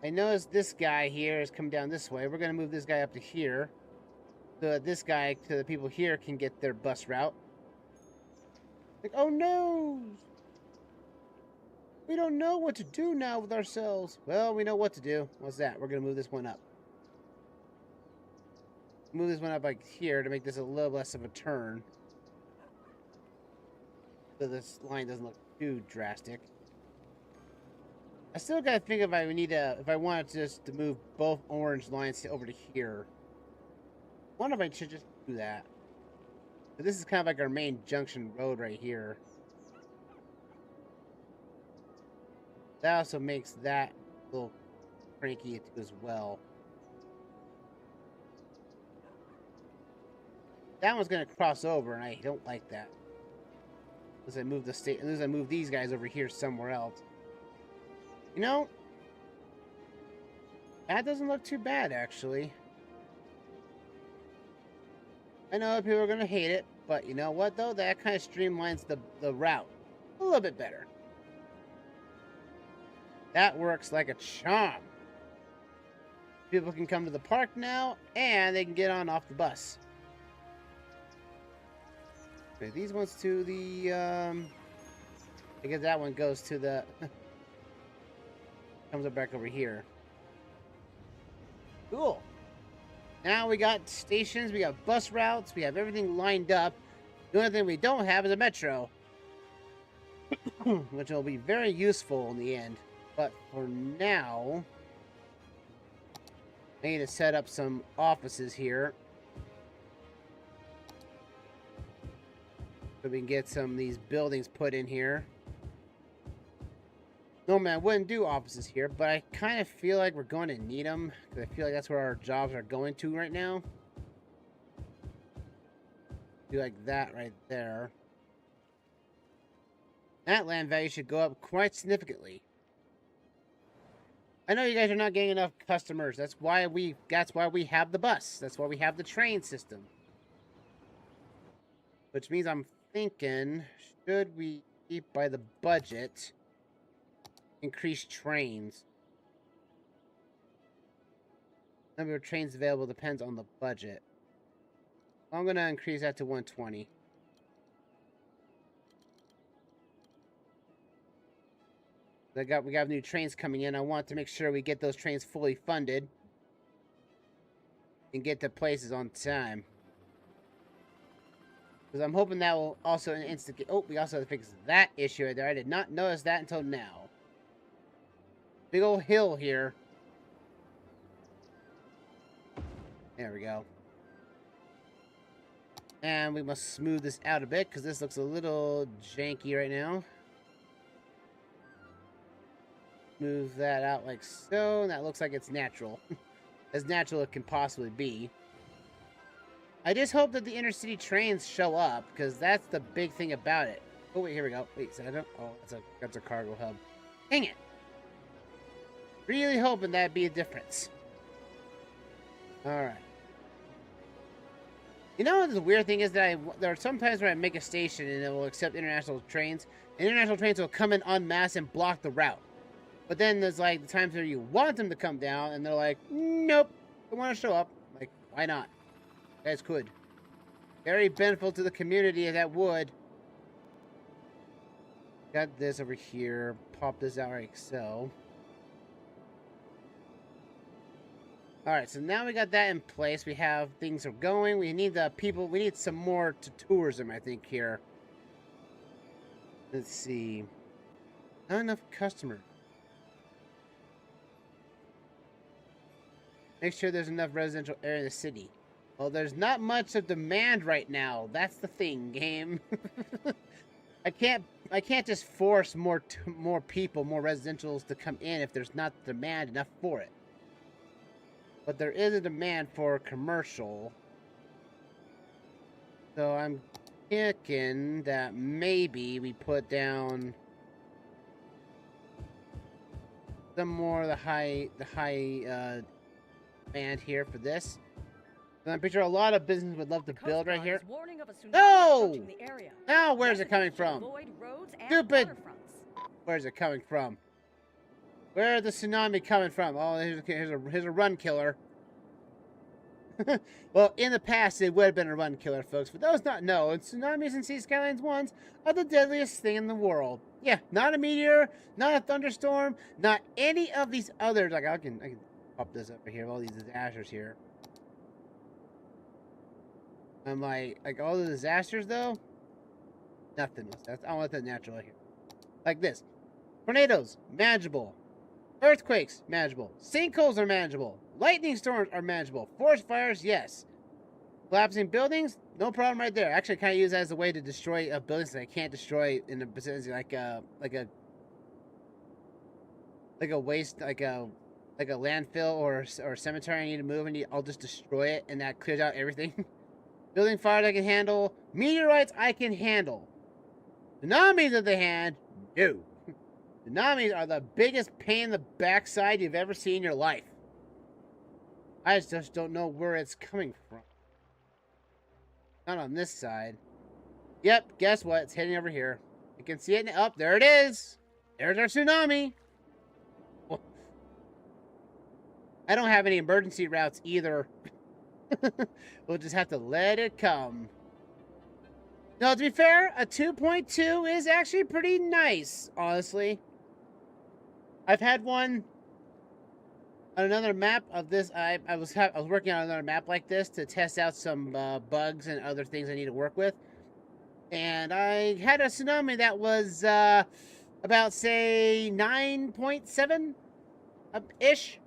I noticed this guy here is coming down this way. We're going to move this guy up to here. So that this guy, to the people here, can get their bus route. Like, oh no! We don't know what to do now with ourselves. Well, we know what to do. What's that? We're going to move this one up. Move this one up like here to make this a little less of a turn. So this line doesn't look too drastic. I still gotta think if I wanted just to move both orange lines over to here. I wonder if I should just do that. But this is kind of like our main junction road right here. That also makes that a little cranky as well. That one's gonna cross over, and I don't like that. Unless I move unless I move these guys over here somewhere else. You know, that doesn't look too bad, actually. I know people are gonna hate it, but you know what, though? That kind of streamlines the route a little bit better. That works like a charm. People can come to the park now, and they can get on off the bus. Okay, these ones to the, I guess that one goes to the, comes up back over here. Cool. Now we got stations, we got bus routes, we have everything lined up. The only thing we don't have is a metro. Which will be very useful in the end. But for now, I need to set up some offices here. So we can get some of these buildings put in here. Normally I wouldn't do offices here, but I kind of feel like we're going to need them. Because I feel like that's where our jobs are going to right now. Do like that right there. That land value should go up quite significantly. I know you guys are not getting enough customers. That's why we have the bus. That's why we have the train system. Which means I'm thinking, should we keep by the budget, increase trains? Number of trains available depends on the budget. I'm gonna increase that to 120. We got new trains coming in. I want to make sure we get those trains fully funded and get to places on time. Because I'm hoping that will also instigate. Oh, we also have to fix that issue right there. I did not notice that until now. Big old hill here. There we go. And we must smooth this out a bit because this looks a little janky right now. Move that out like so. And that looks like it's natural. As natural as it can possibly be. I just hope that the intercity trains show up because that's the big thing about it. Oh, wait, here we go. Wait, so I don't... Oh, that's a cargo hub. Dang it. Really hoping that'd be a difference. Alright. You know, the weird thing is that there are some times where I make a station and it will accept international trains. And international trains will come in en masse and block the route. But then there's like the times where you want them to come down and they're like, nope, don't want to show up. Like, why not? You guys could. Very beneficial to the community if that would. Got this over here. Pop this out like so. Alright, so now we got that in place. We have things are going. We need the people. We need some more to tourism, I think, here. Let's see. Not enough customers. Make sure there's enough residential area in the city. Well, there's not much of demand right now. That's the thing, game. I can't just force more people, more residentials to come in if there's not demand enough for it. But there is a demand for commercial. So I'm thinking that maybe we put down some more of the high band here for this. And I'm pretty sure a lot of businesses would love to build right here. No! Now where's it coming from? Stupid! Where's it coming from? Where is the tsunami coming from? Oh, here's a run killer. Well, in the past, it would have been a run killer, folks. For those not know, tsunamis and Cities Skylines 1s are the deadliest thing in the world. Yeah, not a meteor, not a thunderstorm, not any of these others. Like, I can pop this over here, all these disasters here. I'm like all the disasters, though? Nothing. I want that natural here. Like this. Tornadoes, manageable. Earthquakes, manageable. Sinkholes are manageable. Lightning storms are manageable. Forest fires, yes. Collapsing buildings, no problem right there. Actually, I kind of use that as a way to destroy buildings that I can't destroy in the vicinity, like a waste, like a landfill or cemetery I need to move, and I'll just destroy it, and that clears out everything. Building fires I can handle. Meteorites I can handle. Tsunamis of the hand, no. Tsunamis are the biggest pain in the backside you've ever seen in your life. I just don't know where it's coming from. Not on this side. Yep, guess what? It's heading over here. You can see it. Up there it is. There's our tsunami. I don't have any emergency routes either. We'll just have to let it come. No, to be fair, a 2.2 is actually pretty nice, honestly. I've had one on another map of this. I was working on another map like this to test out some bugs and other things I need to work with. And I had a tsunami that was about, say, 9.7-ish.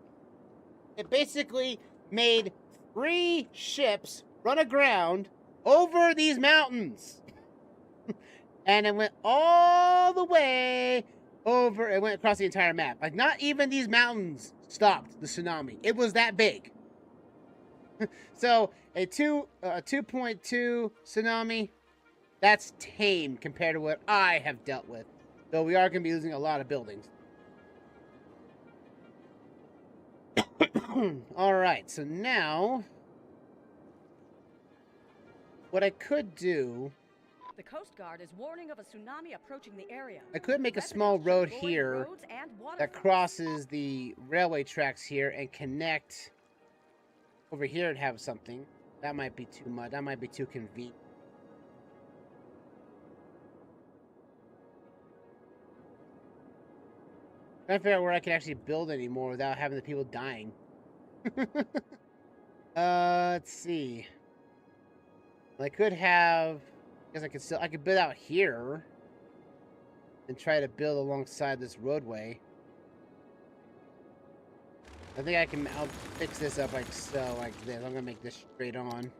It basically made 3 ships run aground over these mountains. And it went all the way over. It went across the entire map. Like, not even these mountains stopped the tsunami. It was that big. So, a 2.2 tsunami, that's tame compared to what I have dealt with. Though we are going to be losing a lot of buildings. Alright, so now what I could do, the Coast Guard is warning of a tsunami approaching the area. I could make a small road here that crosses the railway tracks here and connect over here and have something. That might be too much. That might be too convenient. Trying to figure out where I can actually build anymore without having the people dying. Let's see. I could have. I guess I could build out here and try to build alongside this roadway. I think I'll fix this up like so, like this. I'm gonna make this straight on.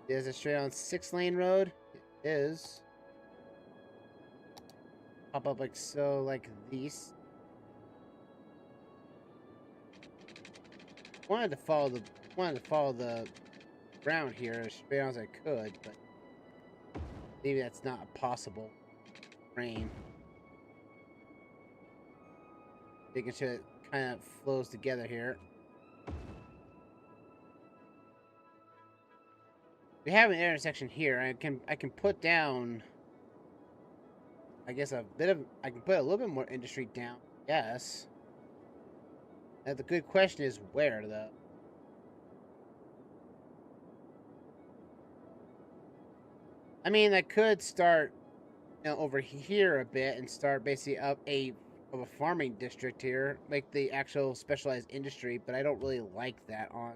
Is it straight on 6-lane road? It is. Pop up like so, like these. Wanted to follow the ground here as straight on as I could, but maybe that's not possible. Rain. Making sure it kind of flows together here. We have an intersection here. I can put down. I guess I can put a little bit more industry down. Yes. Now the good question is where though. I mean, I could start, over here a bit and start basically up a farming district here, make the actual specialized industry, but I don't really like that on.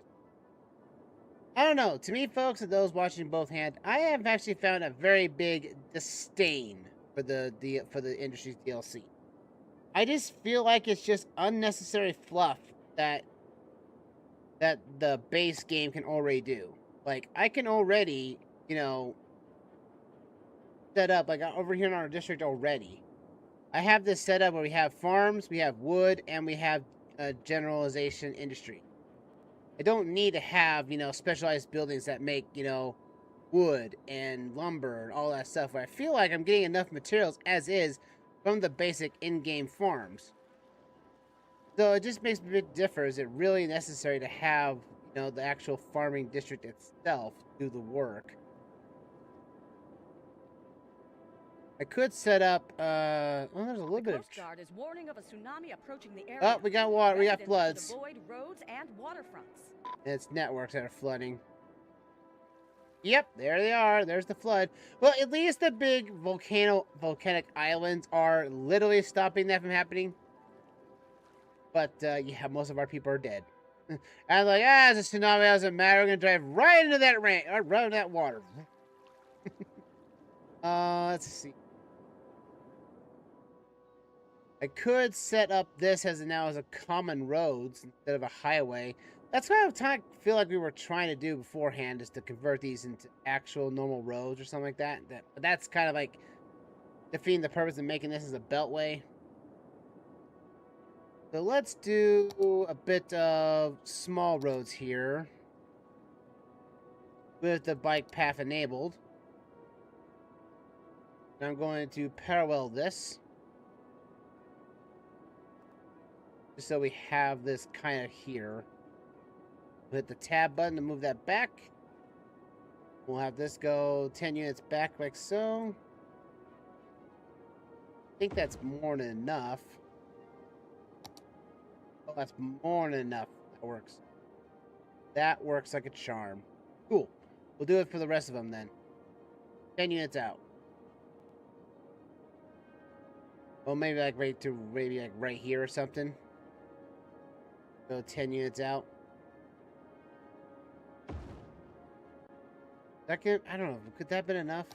I don't know. To me, folks, and those watching both hands, I have actually found a very big disdain for the industry's DLC. I just feel like it's just unnecessary fluff that the base game can already do. Like, I can already, set up, like, over here in our district already. I have this set up where we have farms, we have wood, and we have a generalization industry. I don't need to have, specialized buildings that make, wood and lumber and all that stuff. I feel like I'm getting enough materials as is from the basic in-game farms. So it just makes me a bit differ. Is it really necessary to have, the actual farming district itself do the work? I could set up, well, there's a little bit of... The Coast Guard is warning of a tsunami approaching the area. Oh, we got water, we got floods. Avoid roads and waterfronts. It's networks that are flooding. Yep, there they are. There's the flood. Well, at least the big volcanic islands are literally stopping that from happening. But, yeah, most of our people are dead. And like, it's a tsunami, doesn't matter. We're gonna drive right into that rain, or right into that water. Let's see. I could set up this as a common roads instead of a highway. That's what I feel like we were trying to do beforehand, is to convert these into actual normal roads or something like that. That's kind of like defeating the purpose of making this as a beltway. So let's do a bit of small roads here with the bike path enabled. And I'm going to parallel this, just so we have this kind of here. We'll hit the tab button to move that back. We'll have this go 10 units back like so. I think that's more than enough. Oh, that's more than enough. That works. That works like a charm. Cool. We'll do it for the rest of them then. 10 units out. Well, maybe like right here or something. Go 10 units out. I don't know. Could that have been enough?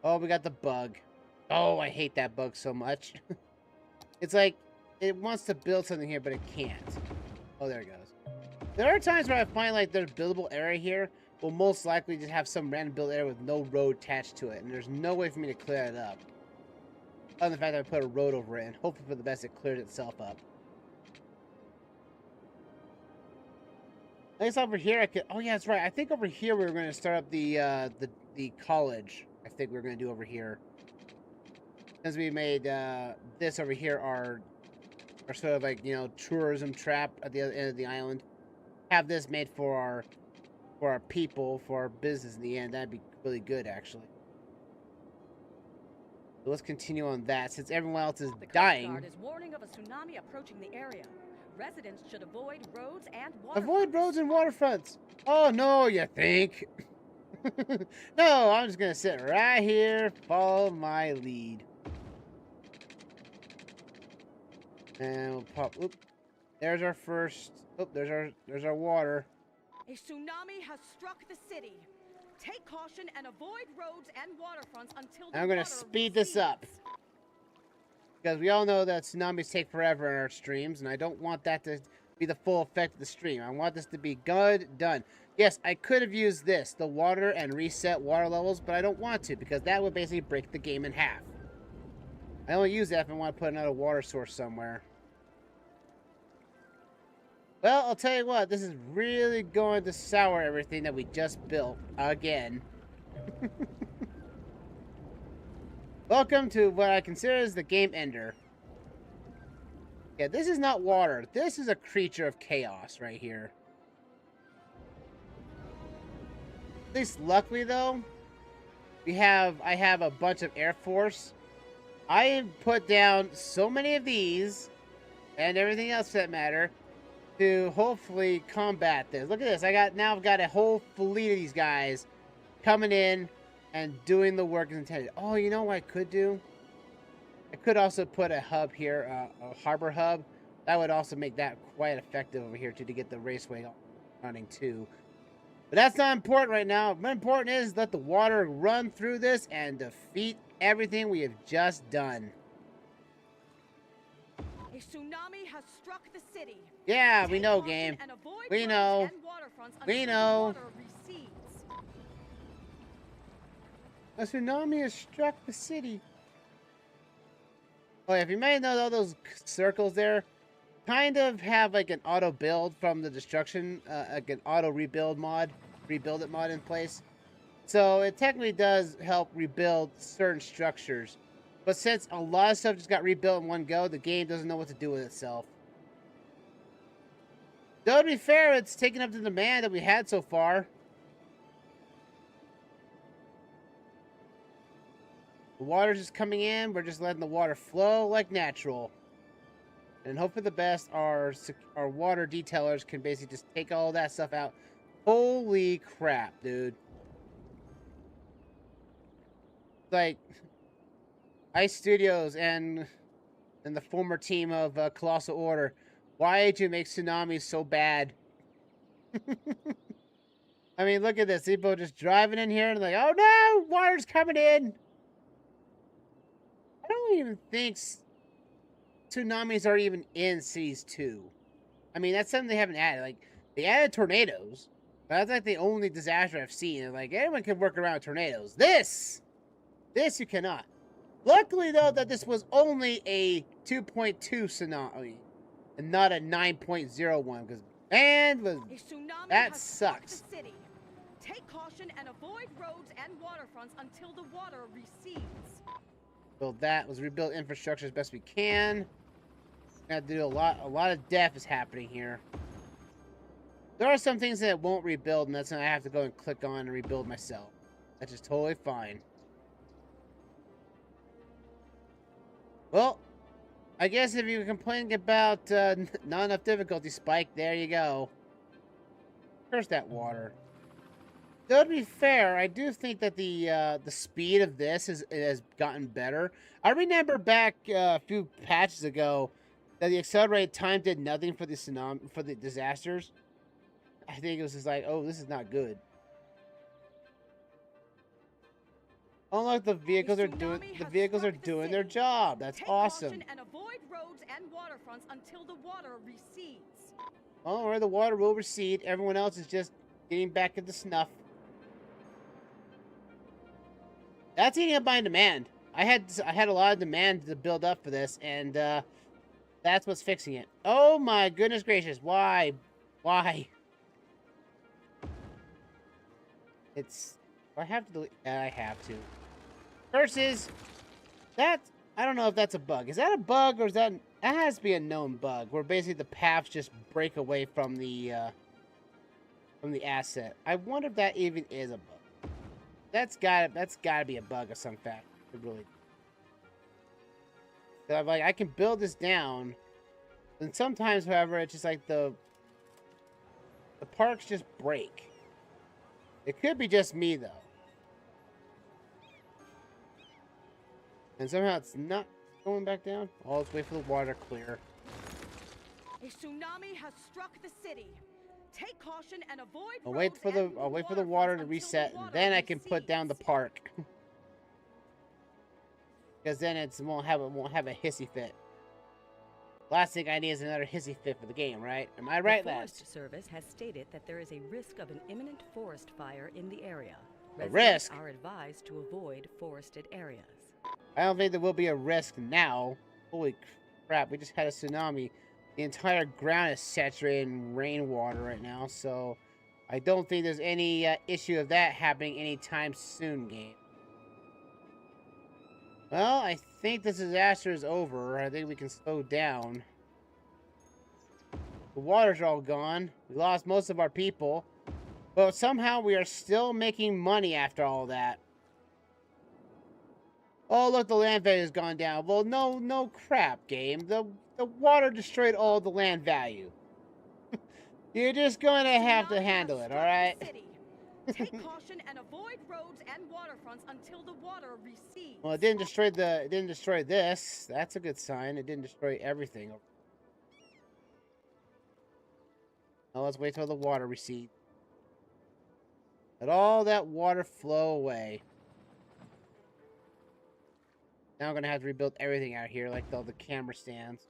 Oh, we got the bug. Oh, I hate that bug so much. It's like, it wants to build something here, but it can't. Oh, there it goes. There are times where I find like there's buildable area here. Will most likely just have some random build area with no road attached to it. And there's no way for me to clear it up. Other than the fact that I put a road over it, and hopefully for the best it clears itself up. I guess over here I could... Oh yeah, that's right. I think over here we were going to start up the college. I think we were going to do over here. Since we made this over here our sort of like, tourism trap at the other end of the island. Have this made for our people, for our business in the end. That'd be really good, actually. So let's continue on that since everyone else is The Coast dying. Guard is warning of a tsunami approaching the area. Residents should avoid roads and waterfronts. Avoid roads and waterfronts. Oh no, you think? No, I'm just gonna sit right here, follow my lead. And we'll pop. Oop. There's our first. Oh, there's our water. A tsunami has struck the city. Take caution and avoid roads and waterfronts until the I'm gonna water speed this up. recedes. Because we all know that tsunamis take forever in our streams, and I don't want that to be the full effect of the stream. I want this to be good, done. Yes, I could have used this, the water and reset water levels, but I don't want to, because that would basically break the game in half. I only use that if I want to put another water source somewhere. Well, I'll tell you what, this is really going to sour everything that we just built again. Welcome to what I consider as the game ender. Yeah, this is not water. This is a creature of chaos right here. At least luckily though, I have a bunch of Air Force. I put down so many of these and everything else for that matter to hopefully combat this. Look at this. I've got a whole fleet of these guys coming in and doing the work as intended. Oh, you know what I could do? I could also put a hub here, a harbor hub. That would also make that quite effective over here too, to get the raceway running too. But that's not important right now. What important is let the water run through this and defeat everything we have just done. A tsunami has struck the city. Yeah, we Take know, caution game. and avoid We roads know. and waterfronts We until the know. water recedes. A tsunami has struck the city. Oh, if you may know, all those circles there kind of have like an auto build from the destruction, like an auto rebuild it mod in place. So it technically does help rebuild certain structures. But since a lot of stuff just got rebuilt in one go, the game doesn't know what to do with itself. Though to be fair, it's taken up the demand that we had so far. The water's just coming in. We're just letting the water flow like natural. And hope for the best, our water detailers can basically just take all that stuff out. Holy crap, dude. Like, Ice Studios and the former team of Colossal Order. Why did you make tsunamis so bad? I mean, look at this. People just driving in here and like, oh no, water's coming in. I don't even think tsunamis are even in Cities 2. I mean, that's something they haven't added. Like, they added tornadoes, but that's like the only disaster I've seen. And like, anyone can work around tornadoes. This you cannot. Luckily, though, that this was only a 2.2 tsunami and not a 9.01, because man, that sucks. Take caution and avoid roads and waterfronts until the water recedes. Build that. Let's rebuild infrastructure as best we can. Got to do a lot of death is happening here. There are some things that won't rebuild, and that's something I have to go and click on and rebuild myself. That's just totally fine. Well, I guess if you're complaining about not enough difficulty spike, there you go. Curse that water. Though to be fair, I do think that the speed of this has gotten better. I remember back a few patches ago that the accelerated time did nothing for the tsunami, for the disasters. I think it was just like, oh, this is not good. Oh look, the vehicles are doing their job. That's awesome. Take caution and avoid roads and waterfronts until the water recedes. Oh, right, the water will recede. Everyone else is just getting back into snuff. That's eating up my demand. I had a lot of demand to build up for this, and that's what's fixing it. Oh my goodness gracious! Why? Why? It's. Do I have to delete? I have to. Versus that. I don't know if that's a bug. Is that a bug or is that? That has to be a known bug where basically the paths just break away from the asset. I wonder if that even is a bug. That's gotta be a bug of some fact. It really. I'm like, I can build this down. And sometimes, however, it's just like the parks just break. It could be just me, though. And somehow it's not going back down. Oh, let's wait for the water to clear. A tsunami has struck the city. Take caution and avoid. I'll wait for the water to reset, and then I can put down the park. Because then it won't have a hissy fit. Last thing I need is another hissy fit for the game, right? Am I right, lads? The Forest Service has stated that there is a risk of an imminent forest fire in the area. A Residents risk? are advised to avoid forested areas. I don't think there will be a risk now. Holy crap, we just had a tsunami. The entire ground is saturated in rainwater right now, so I don't think there's any issue of that happening anytime soon, game. Well, I think this disaster is over. I think we can slow down. The waters are all gone. We lost most of our people. But somehow we are still making money after all that. Oh, look, the land value has gone down. Well, no crap, game. The water destroyed all the land value. You're just going to have to handle it, all right? Take caution and avoid roads and waterfronts until the water recedes. Well, it didn't destroy this. That's a good sign. It didn't destroy everything. Now let's wait till the water recedes. Let all that water flow away. Now I'm gonna have to rebuild everything out here, like all the camera stands.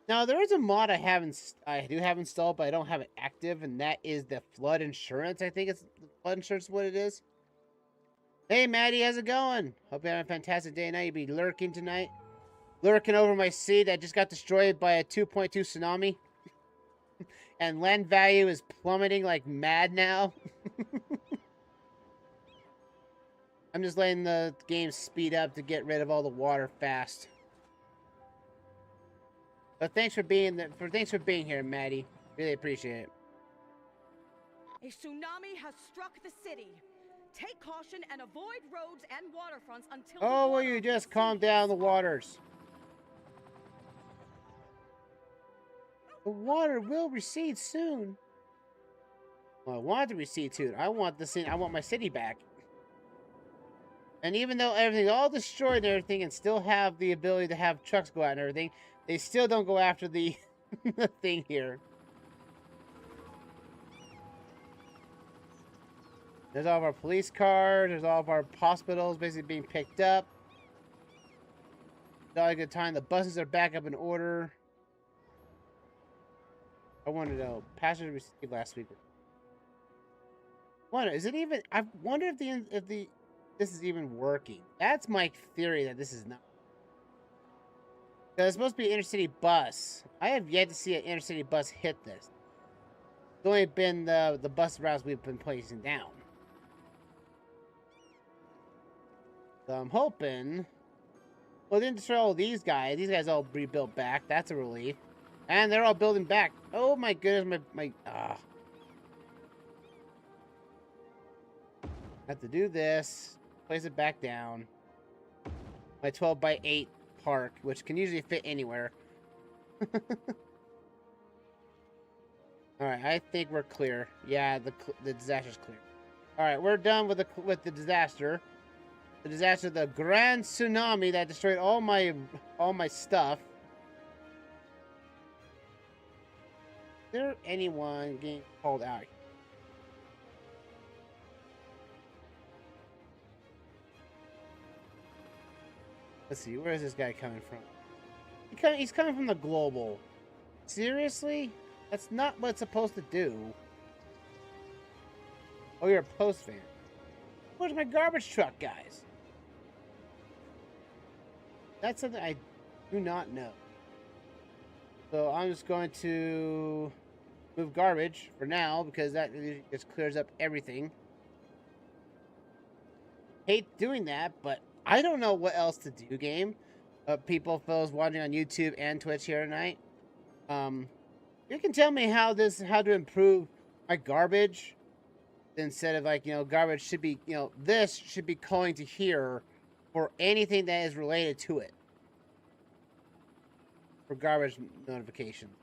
Now there is a mod I do have installed, but I don't have it active, and that is the flood insurance. I think it's the flood insurance. What it is. Hey Maddie, how's it going? Hope you're having a fantastic day tonight. You'll be lurking tonight, lurking over my seat that just got destroyed by a 2.2 tsunami, and land value is plummeting like mad now. I'm just letting the game speed up to get rid of all the water fast. But thanks for being here, Maddie. Really appreciate it. A tsunami has struck the city. Take caution and avoid roads and waterfronts until. Oh, will you just calm down the waters? The water will recede soon. Well, I want it to recede soon. I want my city back. And even though everything's all destroyed and everything, and still have the ability to have trucks go out and everything, they still don't go after the, the thing here. There's all of our police cars. There's all of our hospitals basically being picked up. It's all a good time. The buses are back up in order. I wanted to know. Passengers received last week. Is it even? I wonder if this is even working. That's my theory, that this is not. Because it's supposed to be an intercity bus. I have yet to see an intercity bus hit this. It's only been the bus routes we've been placing down. So I'm hoping. Well, it didn't destroy all these guys. These guys all rebuilt back. That's a relief. And they're all building back. Oh my goodness, my I have to do this. Place it back down. My 12x8 park, which can usually fit anywhere. Alright, I think we're clear. Yeah, the disaster's clear. Alright, we're done with the disaster. The disaster, the grand tsunami that destroyed all my stuff. Is there anyone getting called out? Let's see, where is this guy coming from? He's coming from the global. Seriously? That's not what it's supposed to do. Oh, you're a post fan. Where's my garbage truck, guys? That's something I do not know. So I'm just going to move garbage for now, because that just clears up everything. Hate doing that, but I don't know what else to do, game. People, fellas watching on YouTube and Twitch here tonight. You can tell me how to improve my garbage. Instead of, like, garbage should be, this should be going to here for anything that is related to it. For garbage notifications.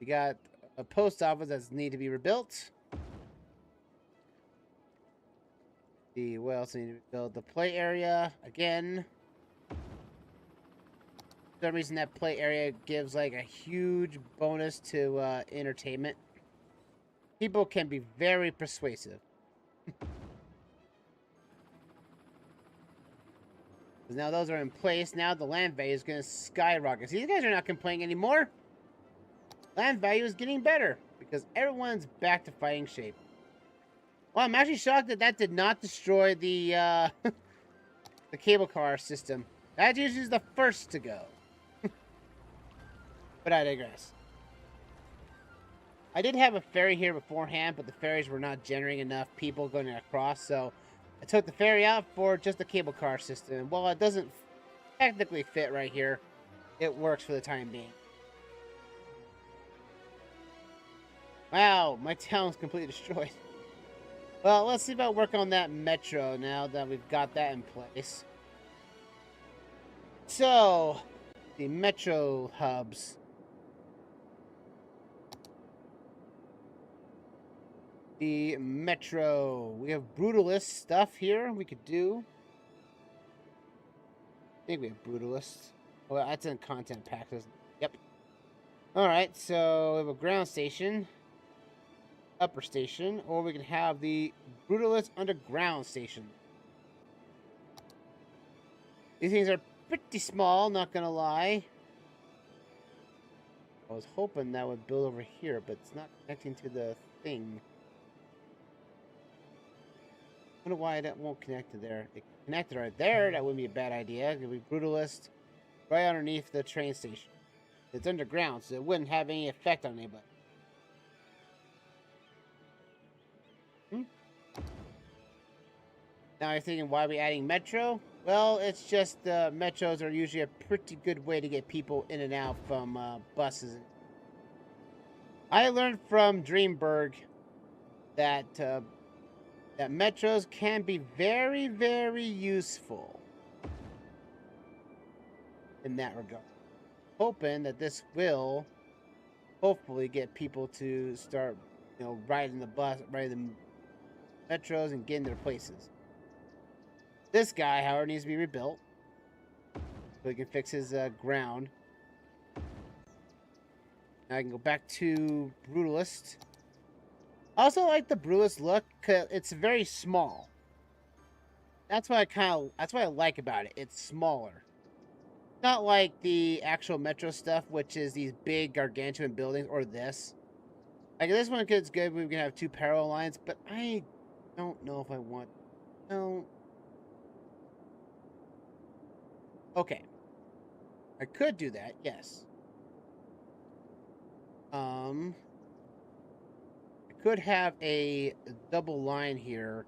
We got a post office that's need to be rebuilt. See what else need to be built. The play area again. For some reason that play area gives like a huge bonus to entertainment. People can be very persuasive. Now those are in place. Now the land value is going to skyrocket. See, these guys are not complaining anymore. Land value is getting better because everyone's back to fighting shape. Well, I'm actually shocked that that did not destroy the the cable car system. That usually is the first to go. But I digress. I did have a ferry here beforehand, but the ferries were not generating enough people going across, so I took the ferry out for just the cable car system. And while it doesn't technically fit right here, it works for the time being. Wow, my town's completely destroyed. Well, let's see about work on that metro now that we've got that in place. So, the metro hubs. The metro. We have Brutalist stuff here we could do. I think we have Brutalist. Well, that's in content pack. Yep. Alright, so we have a ground station. Upper station. Or we can have the Brutalist underground station. These things are pretty small, not gonna lie. I was hoping that would build over here, but it's not connecting to the thing. I wonder why that won't connect to there. It connected right there. That wouldn't be a bad idea. It would be Brutalist right underneath the train station. It's underground, so it wouldn't have any effect on anybody. Now you're thinking, why are we adding metro? Well, it's just metros are usually a pretty good way to get people in and out from buses. I learned from Dreamberg that that metros can be very, very useful in that regard. Hoping that this will hopefully get people to start, you know, riding the bus, riding the metros and getting their places. This guy, however, needs to be rebuilt so he can fix his ground. Now I can go back to Brutalist. I also like the Brutalist look because it's very small. That's what that's what I like about it. It's smaller. Not like the actual metro stuff, which is these big gargantuan buildings, or this. Like this one is good. We can have two parallel lines, but I don't know if I want. No. Okay. I could do that, yes. I could have a double line here,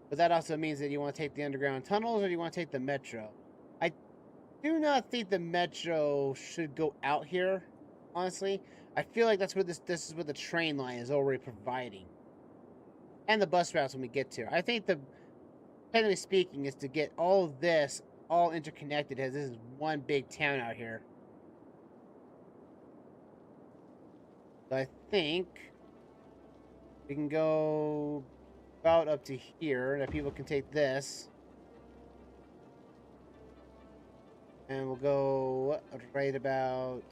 but that also means that you want to take the underground tunnels or you want to take the metro. I do not think the metro should go out here, honestly. I feel like that's where this is what the train line is already providing. And the bus routes when we get to. I think technically speaking, is to get all of this all interconnected, as this is one big town out here. So I think we can go about up to here, that people can take this. And we'll go right about,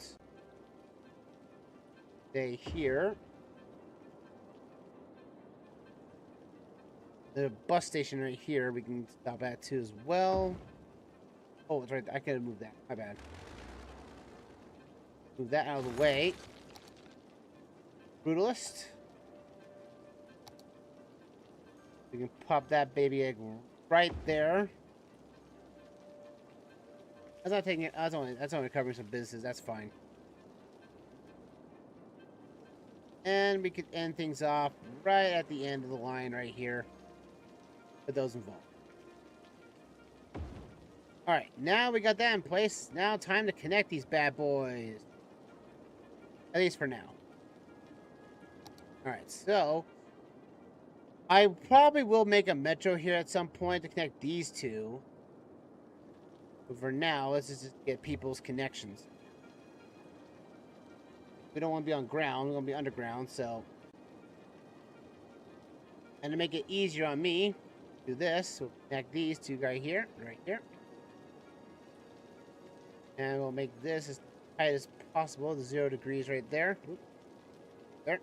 say, here. The bus station right here, we can stop at too as well. Oh, it's right. I could have moved that. My bad. Move that out of the way. Brutalist. We can pop that baby egg right there. That's not taking it. That's only covering some businesses. That's fine. And we could end things off right at the end of the line right here with those involved. Alright, now we got that in place. Now time to connect these bad boys. At least for now. Alright, so I probably will make a metro here at some point to connect these two. But for now, let's just get people's connections. We don't want to be on ground, we want to be underground, so. And to make it easier on me, do this. We'll connect these two right here. And we'll make this as tight as possible, the 0 degrees right there. There.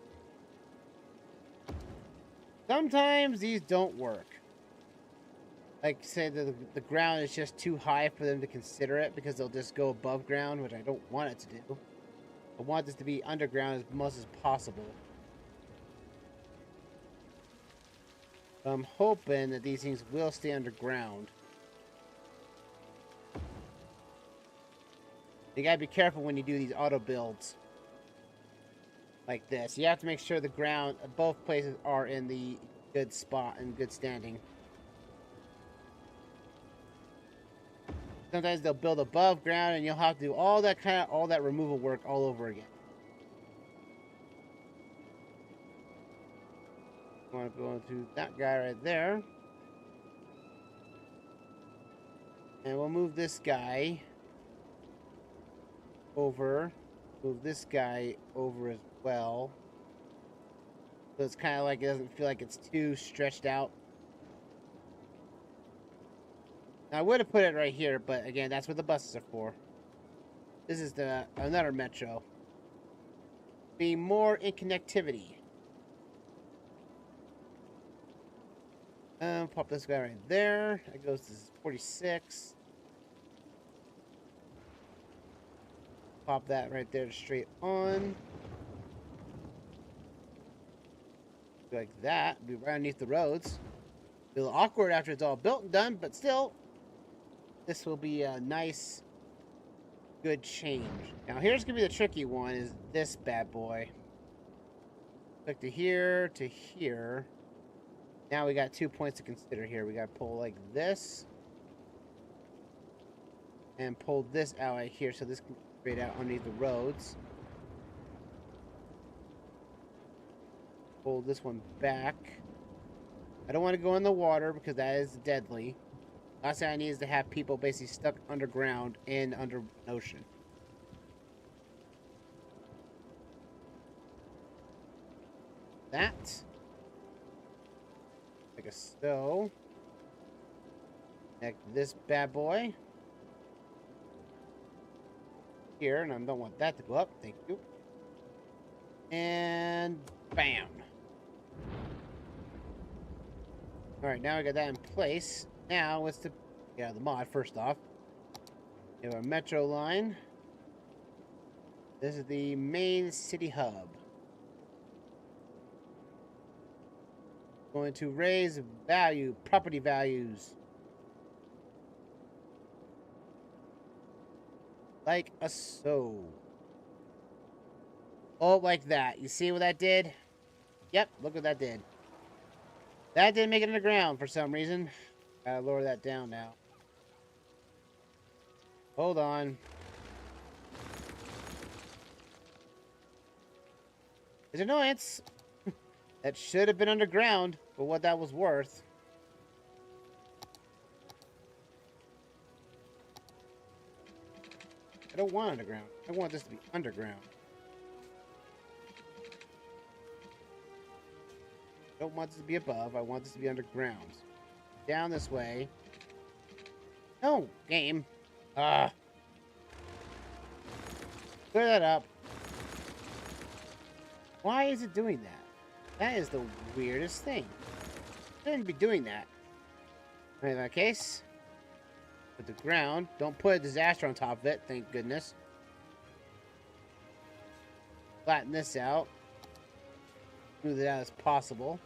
Sometimes these don't work. Like, say the ground is just too high for them to consider it because they'll just go above ground, which I don't want it to do. I want this to be underground as much as possible. I'm hoping that these things will stay underground. You gotta be careful when you do these auto builds. Like this. You have to make sure the ground, both places are in the good spot and good standing. Sometimes they'll build above ground and you'll have to do all that removal work all over again. I want to go into that guy right there. And we'll move this guy over. Move this guy over as well. So it's kind of like it doesn't feel like it's too stretched out. Now I would have put it right here, but again, that's what the buses are for. This is another metro. Be more in connectivity. Pop this guy right there. That goes to 46. Pop that right there to straight on. Like that. Be right underneath the roads. Be a little awkward after it's all built and done, but still, this will be a nice, good change. Now here's gonna be the tricky one, is this bad boy. Click to here, to here. Now we got 2 points to consider here. We gotta pull like this. And pull this out right here so this can be straight out underneath the roads. Pull this one back. I don't want to go in the water because that is deadly. Last thing I need is to have people basically stuck underground and under an ocean. That. Like a so. Connect this bad boy. Here, and I don't want that to go up. Thank you. And bam. Alright, now we got that in place. Now, what's the... Yeah, the mod, first off. We have our metro line. This is the main city hub. Going to raise value, property values. Like a so. Oh, like that. You see what that did? Yep, look what that did. That didn't make it underground for some reason. Gotta lower that down now. Hold on. It's an annoyance. That should have been underground for what that was worth. I don't want underground. I want this to be underground. I don't want this to be above. I want this to be underground. Down this way. No, game. Clear that up. Why is it doing that? That is the weirdest thing. It shouldn't be doing that. In that case, put the ground. Don't put a disaster on top of it, thank goodness. Flatten this out. Smooth it out as possible.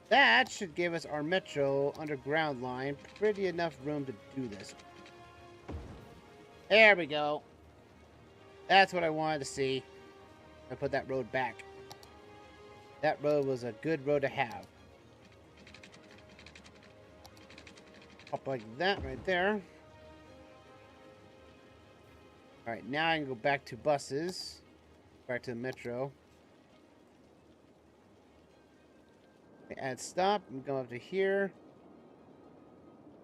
That should give us our metro underground line pretty enough room to do this. There we go. That's what I wanted to see. I put that road back. That road was a good road to have. Up like that right there. Alright, now I can go back to buses. Back to the metro. Add stop and go up to here.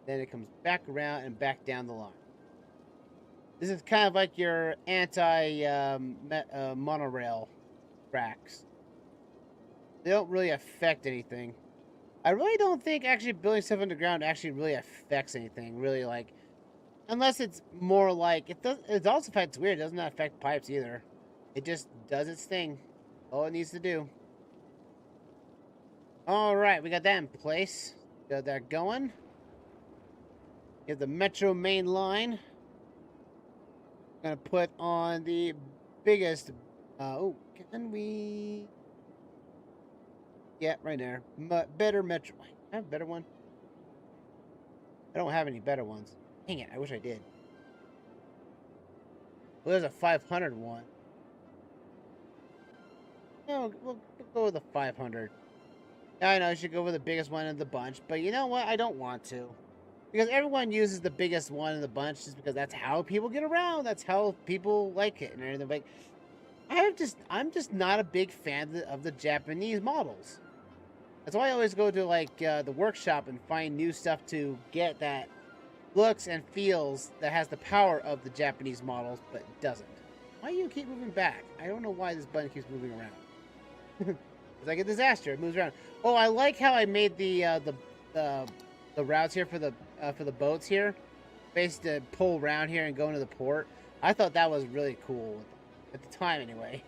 Then it comes back around and back down the line. This is kind of like your monorail tracks. They don't really affect anything. I really don't think actually building stuff underground actually really affects anything. Really, like, unless it's more like it does. It also affects weird. It doesn't affect pipes either. It just does its thing. All it needs to do. All right, we got that in place. Got that going. You have the Metro main line. Gonna put on the biggest. Oh, can we? Yeah, right there. Better Metro. I have a better one. I don't have any better ones. Dang it! I wish I did. Well, there's a 500 one. No, we'll go with the 500. I know I should go with the biggest one in the bunch, but you know what? I don't want to. Because everyone uses the biggest one in the bunch just because that's how people get around. That's how people like it and everything. Like, I'm just not a big fan of the Japanese models. That's why I always go to like the workshop and find new stuff to get that looks and feels that has the power of the Japanese models, but it doesn't. Why do you keep moving back? I don't know why this button keeps moving around. It's like a disaster. It moves around. Oh, I like how I made the routes here for the boats here, basically to pull around here and go into the port. I thought that was really cool at the time, anyway.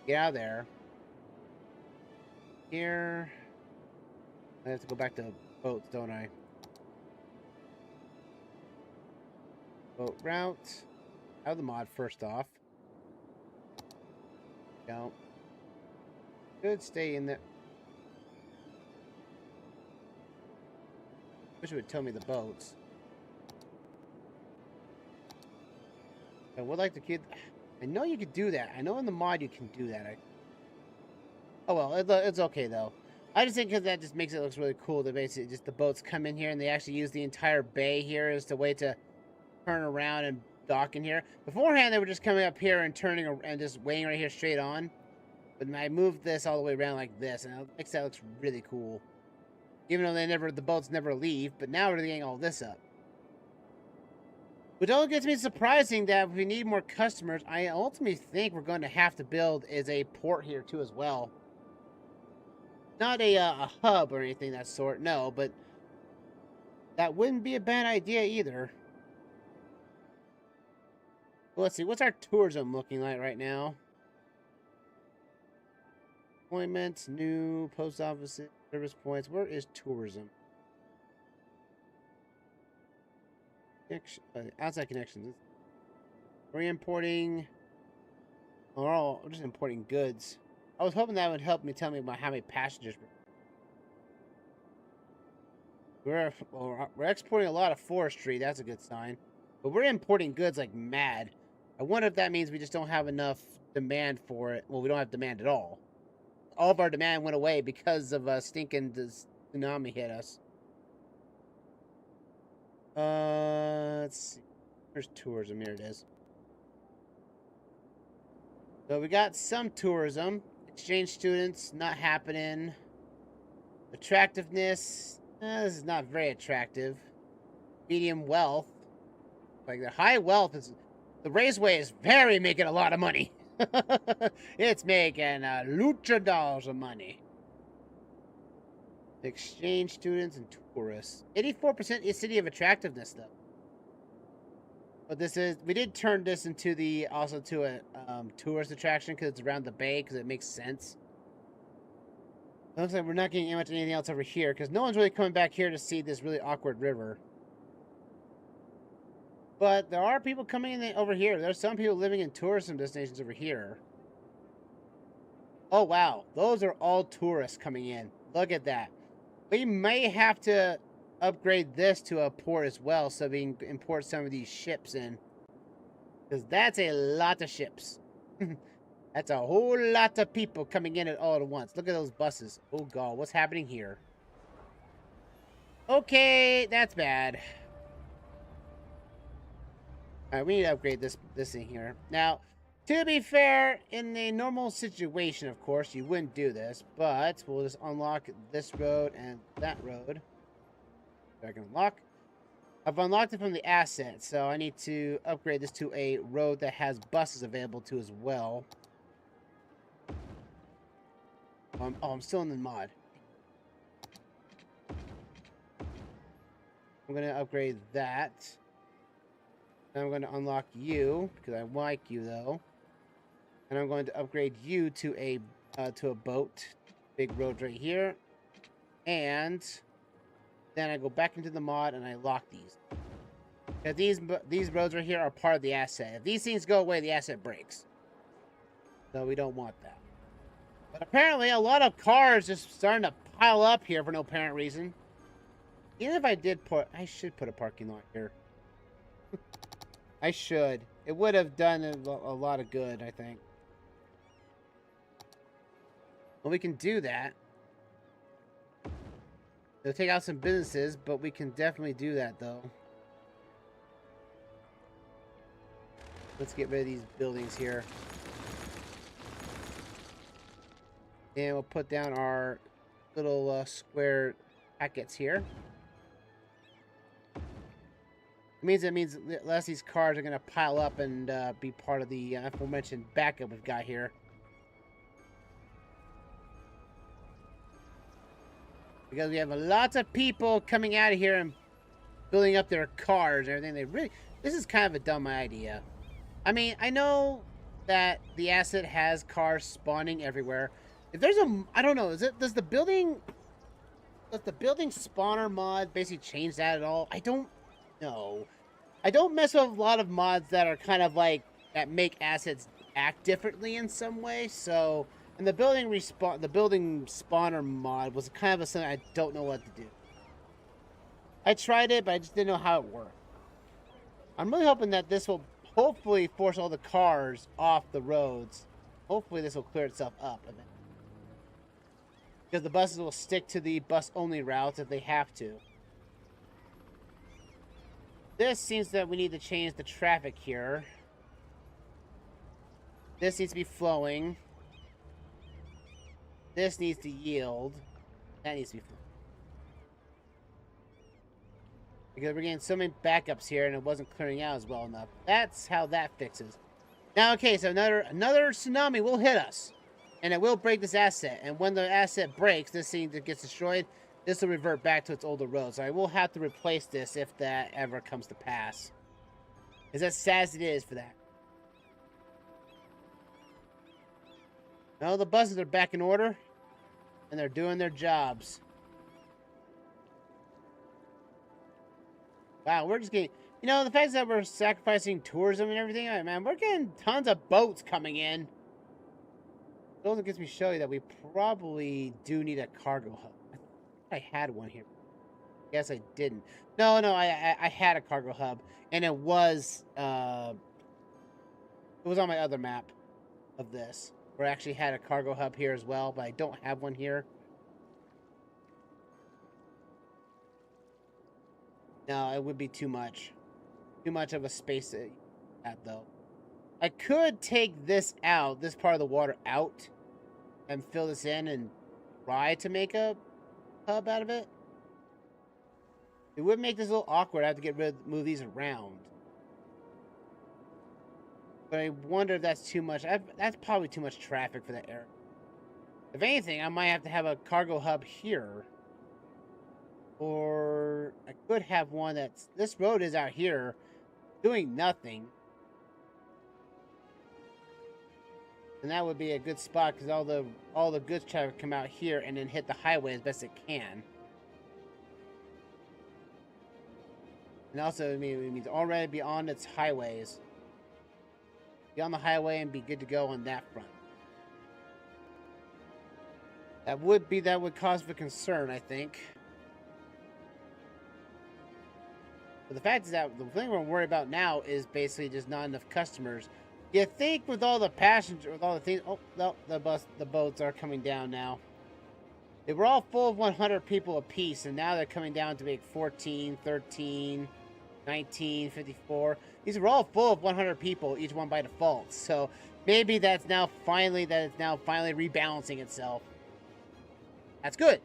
Get out of there. Here, I have to go back to boats, don't I? Boat route. Out of the mod first off. Don't. Good, stay in there. Wish it would tell me the boats. I would like to keep. I know you could do that. I know in the mod you can do that. Oh well, it's okay though. I just think because that just makes it look really cool. That basically just the boats come in here and they actually use the entire bay here as the way to turn around and dock in here. Beforehand, they were just coming up here and turning and just weighing right here straight on. But I moved this all the way around like this, and it makes that looks really cool. Even though the boats never leave, but now we're getting all this up. Which all gets me surprising that if we need more customers, I ultimately think we're going to have to build is a port here too as well. Not a hub or anything of that sort, no, but that wouldn't be a bad idea either. Well, let's see, what's our tourism looking like right now? Appointments, new post offices, service points. Where is tourism? Outside connections. We're importing. We're just importing goods. I was hoping that would help me tell me about how many passengers we're exporting a lot of forestry. That's a good sign. But we're importing goods like mad. I wonder if that means we just don't have enough demand for it. Well, we don't have demand at all. All of our demand went away because of stinking tsunami hit us. Let's see. There's tourism. Here it is. So we got some tourism. Exchange students, not happening. Attractiveness, this is not very attractive. Medium wealth. Like the high wealth is... The Raceway is making a lot of money. It's making luchadors of money. Exchange students and tourists. 84% is city of attractiveness, though. But this is... We did turn this into the... Also to a tourist attraction because it's around the bay because it makes sense. It looks like we're not getting much anything else over here because no one's really coming back here to see this really awkward river. But there are people coming in over here. There's some people living in tourism destinations over here. Oh, wow. Those are all tourists coming in. Look at that. We may have to upgrade this to a port as well so we can import some of these ships in. Because that's a lot of ships. That's a whole lot of people coming in all at once. Look at those buses. Oh, God. What's happening here? Okay, that's bad. Alright, we need to upgrade this thing here. Now, To be fair, in a normal situation, of course, you wouldn't do this, but we'll just unlock this road and that road. So I can unlock. I've unlocked it from the asset, so I need to upgrade this to a road that has buses available to as well. Oh, I'm still in the mod. I'm going to upgrade that. Then I'm going to unlock you, because I like you, though. And I'm going to upgrade you to a boat. Big road right here. And then I go back into the mod and I lock these. Because these roads right here are part of the asset. If these things go away, the asset breaks. So we don't want that. But apparently a lot of cars just starting to pile up here for no apparent reason. Even if I I should put a parking lot here. I should. It would have done a lot of good, I think. Well, we can do that. It'll take out some businesses, but we can definitely do that, though. Let's get rid of these buildings here. And we'll put down our little square packets here. It means less of these cars are going to pile up and be part of the aforementioned backup we've got here. Because we have lots of people coming out of here and building up their cars and everything. This is kind of a dumb idea. I mean, I know that the asset has cars spawning everywhere. If there's I don't know, does the building spawner mod basically change that at all? I don't know. I don't mess with a lot of mods that are kind of like, that make assets act differently in some way, so... And the building spawner mod was kind of something I don't know what to do. I tried it, but I just didn't know how it worked. I'm really hoping that this will hopefully force all the cars off the roads. Hopefully this will clear itself up a bit. Because the buses will stick to the bus-only routes if they have to. This seems that we need to change the traffic here. This needs to be flowing. This needs to yield. That needs to be flowing. Because we're getting so many backups here and it wasn't clearing out as well enough. That's how that fixes. Now, okay, so another tsunami will hit us. And it will break this asset. And when the asset breaks, this thing that gets destroyed, this will revert back to its older road. So I will have to replace this if that ever comes to pass. As sad as it is for that. No, the buses are back in order. And they're doing their jobs. Wow, we're just getting... You know, the fact that we're sacrificing tourism and everything, man, we're getting tons of boats coming in. It also gets me to show you that we probably do need a cargo hub. I had one here. Guess I didn't. No, I had a cargo hub, and it was on my other map of this, where I actually had a cargo hub here as well, but I don't have one here. No, it would be too much. Too much of a space to add, though. I could take this out, this part of the water out, and fill this in and try to make a hub out of it. It would make this a little awkward. I have to move these around. But I wonder if that's too much. That's probably too much traffic for that area. If anything, I might have to have a cargo hub here. Or I could have one that's... This road is out here doing nothing. And that would be a good spot because all the goods traffic come out here and then hit the highway as best it can. And also, it means already be on its highways. Be on the highway and be good to go on that front. That would cause for concern, I think. But the fact is that the thing we're worried about now is basically just not enough customers. You think with all the passengers, with all the things... Oh, no, the boats are coming down now. They were all full of 100 people apiece, and now they're coming down to make 14, 13, 19, 54. These were all full of 100 people, each one by default. So maybe it's now finally rebalancing itself. That's good.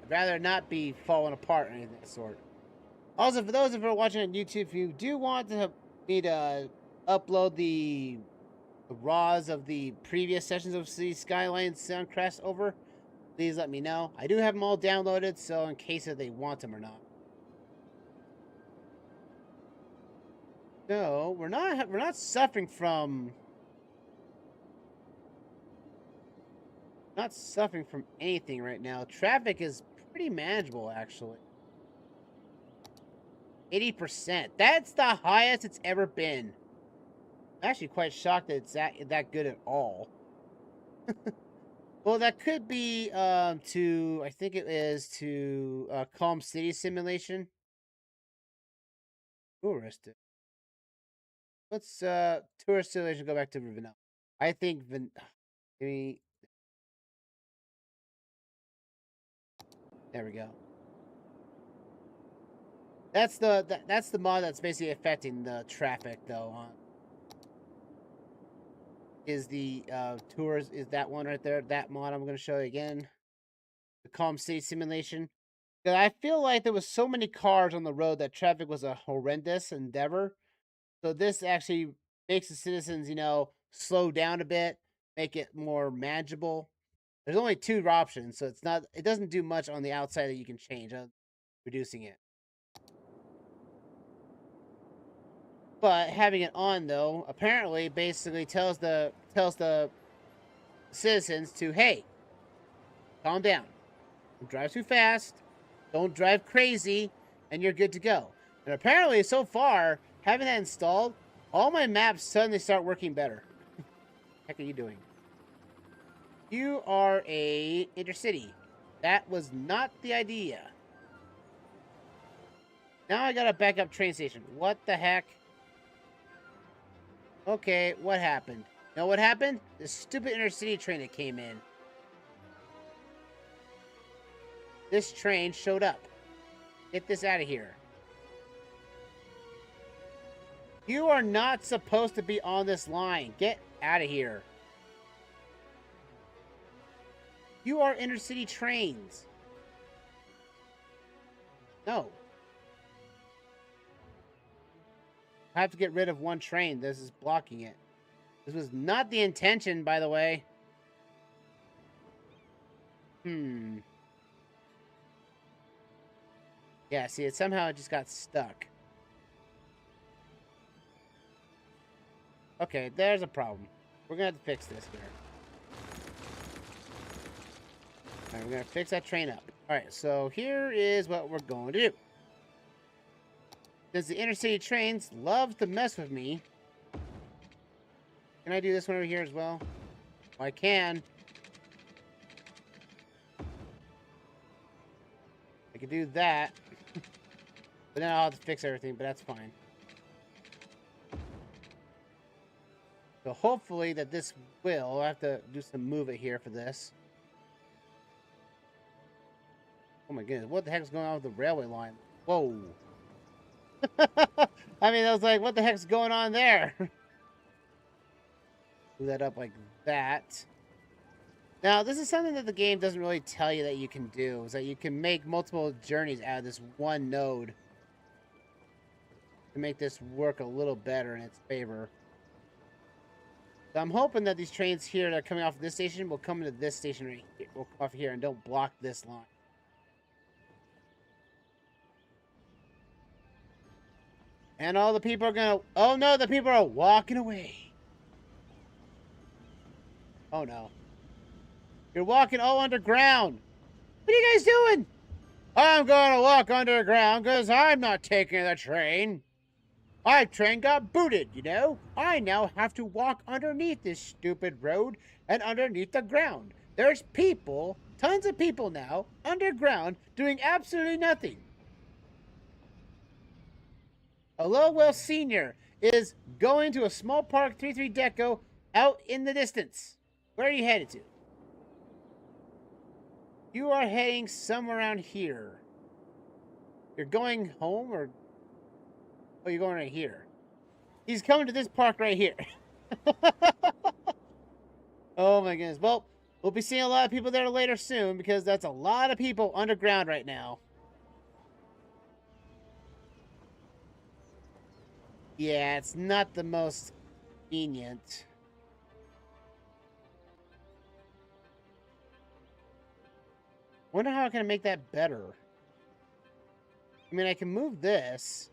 I'd rather not be falling apart or anything of the sort. Also, for those of you who are watching on YouTube, if you do want me to upload the RAWs of the previous sessions of Cities Skylines Suncrest over, please let me know. I do have them all downloaded, so in case if they want them or not. No, we're not suffering from anything right now. Traffic is pretty manageable, actually. 80%. That's the highest it's ever been. I'm actually quite shocked that it's that good at all. Well, that could be to, I think it is to Calm City Simulation. Tourist. Let's tourist simulation go back to vanilla. I think there we go. That's the mod that's basically affecting the traffic though. Is the tours is that one right there? That mod I'm going to show you again. The Calm City Simulation. Because I feel like there was so many cars on the road that traffic was a horrendous endeavor. So this actually makes the citizens, slow down a bit, make it more manageable. There's only 2 options, so it doesn't do much on the outside that you can change, reducing it. But having it on though, apparently basically tells the citizens to, hey, calm down. Don't drive too fast, don't drive crazy, and you're good to go. And apparently so far, having that installed, all my maps suddenly start working better. What the heck are you doing? You are a intercity. That was not the idea. Now I got a backup train station. What the heck? Okay, what happened? You know what happened? This stupid intercity train that came in. This train showed up. Get this out of here. You are not supposed to be on this line. Get out of here. You are intercity trains. No. I have to get rid of one train. This is blocking it. This was not the intention, by the way. Yeah, see, it somehow just got stuck. Okay, there's a problem. We're gonna have to fix this here. Alright, we're gonna fix that train up. Alright, so here is what we're going to do. Since the intercity trains love to mess with me. Can I do this one over here as well? Oh, I can. I can do that. But then I'll have to fix everything, but that's fine. So hopefully that this will. I'll have to do some move it here for this. Oh my goodness, what the heck is going on with the railway line? Whoa. I mean, I was like, what the heck's going on there? Do that up like that. Now, this is something that the game doesn't really tell you that you can do. Is that you can make multiple journeys out of this one node. To make this work a little better in its favor. So I'm hoping that these trains here that are coming off this station will come into this station right here. Will come off here and don't block this line. And all the people are gonna... Oh no, the people are walking away. Oh no. You're walking all underground. What are you guys doing? I'm gonna walk underground because I'm not taking the train. My train got booted, you know? I now have to walk underneath this stupid road and underneath the ground. There's people, tons of people now, underground, doing absolutely nothing. Lowell Sr. is going to a small park 3-3 deco out in the distance. Where are you headed to? You are heading somewhere around here. You're going home or... Oh, you're going right here. He's coming to this park right here. Oh my goodness. Well, we'll be seeing a lot of people there later soon because that's a lot of people underground right now. Yeah, it's not the most convenient. Wonder how I can make that better. I mean, I can move this.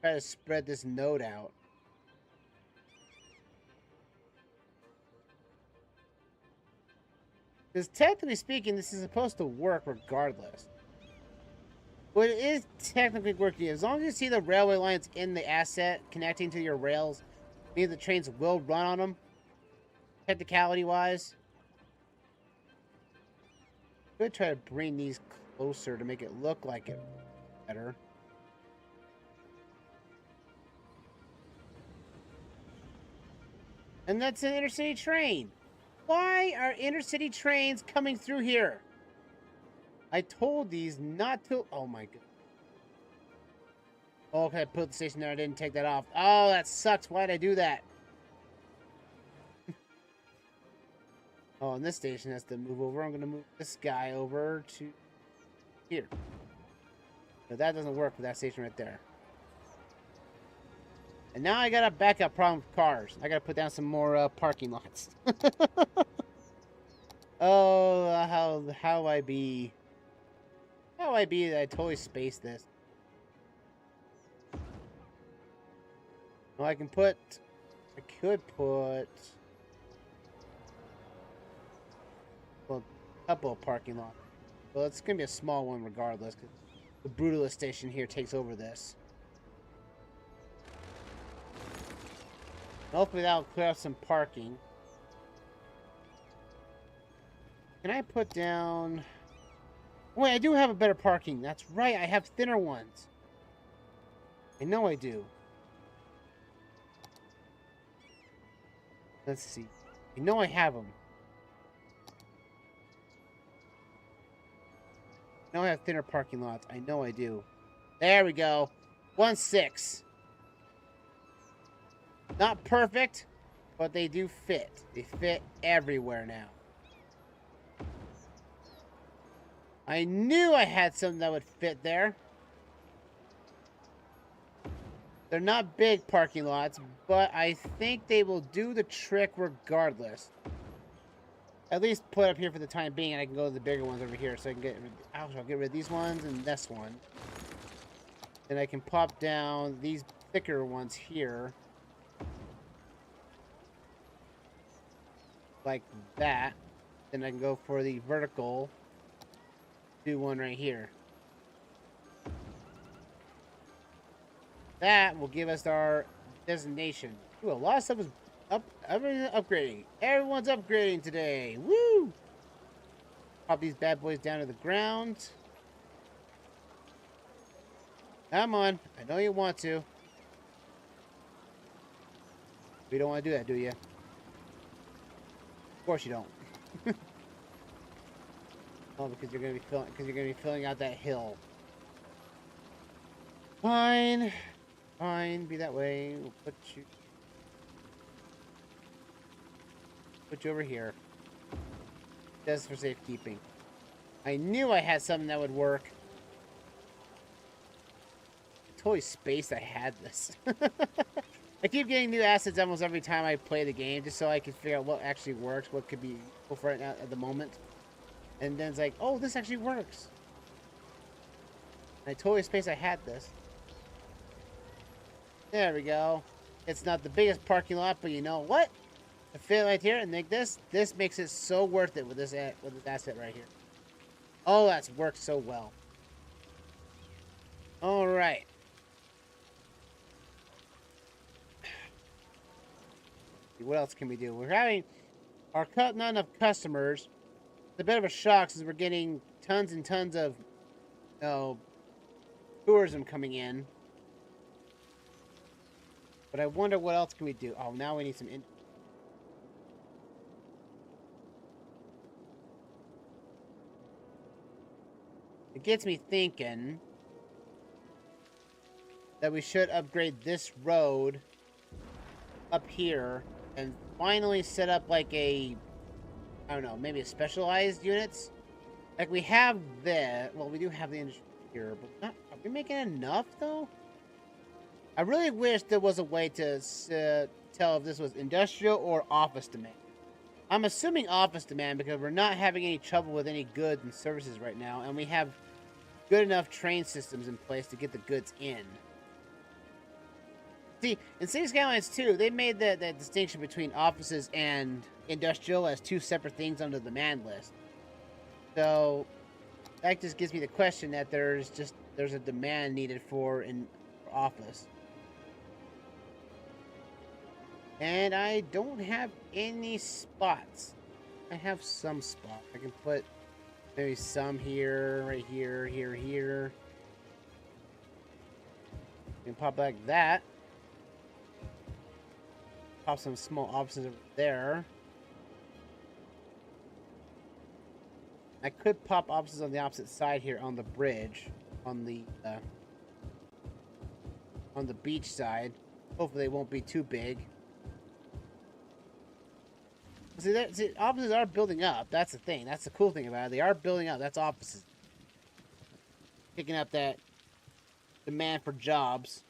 Try to spread this node out. Because technically speaking, this is supposed to work regardless. But it is technically working. As long as you see the railway lines in the asset connecting to your rails, means the trains will run on them. Technicality-wise. I'm going to try to bring these closer to make it look like it better. And that's an intercity train. Why are intercity trains coming through here? I told these not to... Oh my god. Oh, okay, I put the station there. I didn't take that off. Oh, that sucks. Why'd I do that? Oh, and this station has to move over. I'm going to move this guy over to here. No, that doesn't work with that station right there. And now I got a backup problem with cars. I got to put down some more parking lots. Oh, how I be... How I be that I totally spaced this. Well, I could put... Well, a couple of parking lots. Well, it's going to be a small one regardless, because the Brutalist station here takes over this. Hopefully that'll clear up some parking. Can I put down... Wait, I do have a better parking. That's right, I have thinner ones. I know I do. Let's see. I know I have them. I know I have thinner parking lots. I know I do. There we go. 1.6. Not perfect, but they do fit. They fit everywhere now. I knew I had something that would fit there. They're not big parking lots, but I think they will do the trick regardless. At least put up here for the time being, and I can go to the bigger ones over here, so I can get rid. I'll get rid of these ones and this one. Then I can pop down these thicker ones here, like that. Then I can go for the vertical. Do one right here. That will give us our designation. Ooh, a lot of stuff is everyone's upgrading. Everyone's upgrading today. Woo! Pop these bad boys down to the ground. Come on. I know you want to. You don't want to do that, do you? Of course you don't. Oh, because you're gonna be filling out that hill. Fine. Fine, be that way. We'll put you over here. Just for safekeeping. I knew I had something that would work. I totally spaced I had this. I keep getting new assets almost every time I play the game, just so I can figure out what actually works, what could be useful for right now at the moment. And then it's like, oh, this actually works. And I totally spaced I had this. There we go. It's not the biggest parking lot, but you know what? I fit right here and make this. This makes it so worth it with this asset right here. Oh, that's worked so well. All right. What else can we do? We're having not enough customers. It's a bit of a shock since we're getting tons and tons of tourism coming in. But I wonder what else can we do. Oh, now we need some... It gets me thinking... that we should upgrade this road up here and finally set up like a, I don't know, maybe a specialized units. Like we have the, well, we do have the industry here, but not, are we making enough though? I really wish there was a way to tell if this was industrial or office demand. I'm assuming office demand because we're not having any trouble with any goods and services right now, and we have good enough train systems in place to get the goods in. See, in Cities Skylines 2, they made the distinction between offices and industrial as two separate things on the demand list. So that just gives me the question that there's a demand needed for office. And I don't have any spots. I have some spots. I can put maybe some here, right here, here. You can pop like that. Pop some small offices over there. I could pop offices on the opposite side here on the bridge, on the beach side. Hopefully they won't be too big. See, offices are building up. That's the thing. That's the cool thing about it. They are building up. That's offices. Picking up that demand for jobs.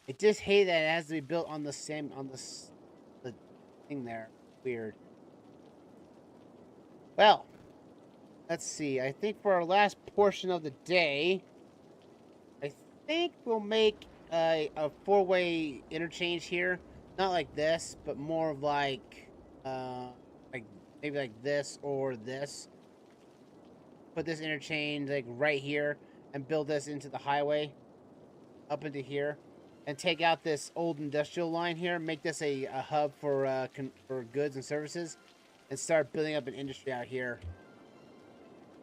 I just hate that it has to be built on the same, the thing there. Weird. Well, let's see. I think for our last portion of the day, I think we'll make a four-way interchange here. Not like this, but more of like maybe like this or this. Put this interchange like right here and build this into the highway up into here, and take out this old industrial line here. Make this a hub for goods and services, and start building up an industry out here.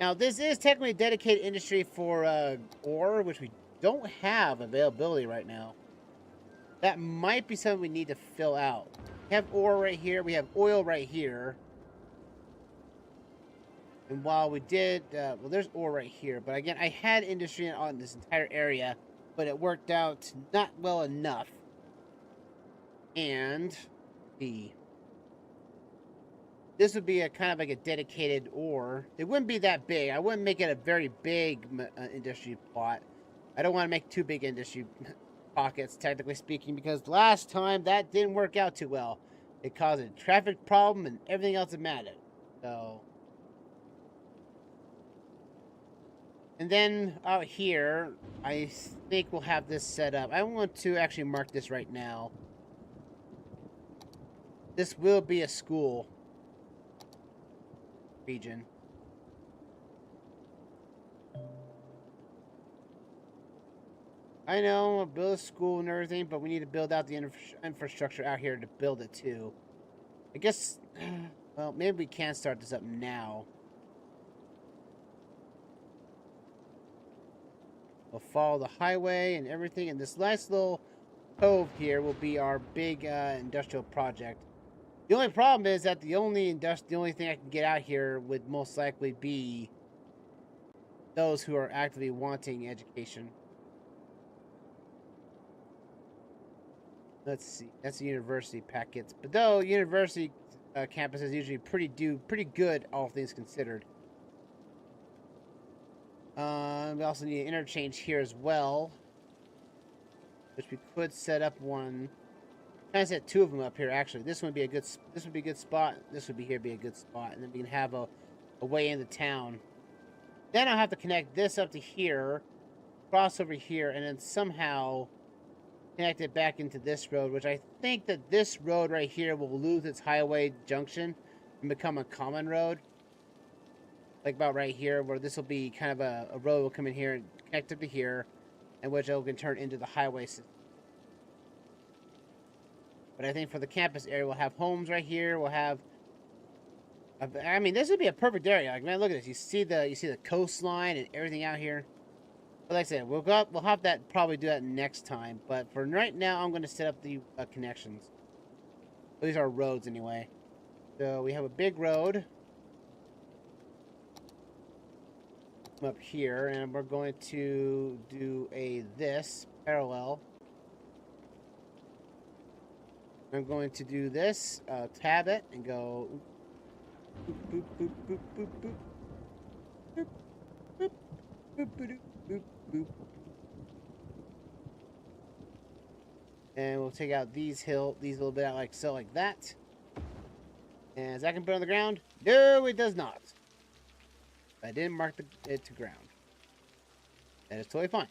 Now this is technically a dedicated industry for ore, which we don't have availability right now. That might be something we need to fill out. We have ore right here. We have oil right here. And while we did, well, there's ore right here. But again, I had industry on this entire area, but it worked out not well enough. And this would be a kind of like a dedicated ore. It wouldn't be that big. I wouldn't make it a very big industry plot. I don't want to make too big industry pockets, technically speaking, because last time that didn't work out too well. It caused a traffic problem and everything else that mattered. So, and then out here, I think we'll have this set up. I want to actually mark this right now. This will be a school region. I know, I'll build a school and everything, but we need to build out the infrastructure out here to build it too. I guess, well, maybe we can start this up now. We'll follow the highway and everything, and this nice little cove here will be our big industrial project. The only problem is that the only thing I can get out here would most likely be those who are actively wanting education. Let's see. That's the university packets. But though university campuses usually pretty good, all things considered. We also need an interchange here as well, which we could set up one. Kind of set two of them up here. Actually, this would be a good. This would be a good spot. This would be here be a good spot, and then we can have a way into town. Then I'll have to connect this up to here, cross over here, and then somehow connect it back into this road, which I think that this road right here will lose its highway junction and become a common road. Like about right here, where this will be kind of a road will come in here and connect up to here, and which it can turn into the highway system. But I think for the campus area, we'll have homes right here. We'll have, I mean, this would be a perfect area. Like, man, look at this. You see the coastline and everything out here. But like I said, we'll have that probably do that next time. But for right now, I'm going to set up the connections. These are roads anyway. So we have a big road. come up here, and we're going to do this parallel. I'm going to do this, tab it, and go boop, boop, boop, boop, boop, boop, boop, boop, boop, boop, boop, boop. And we'll take out these a little bit out like so, like that. And is that gonna put it on the ground? No, it does not. I didn't mark it to ground. That is totally fine.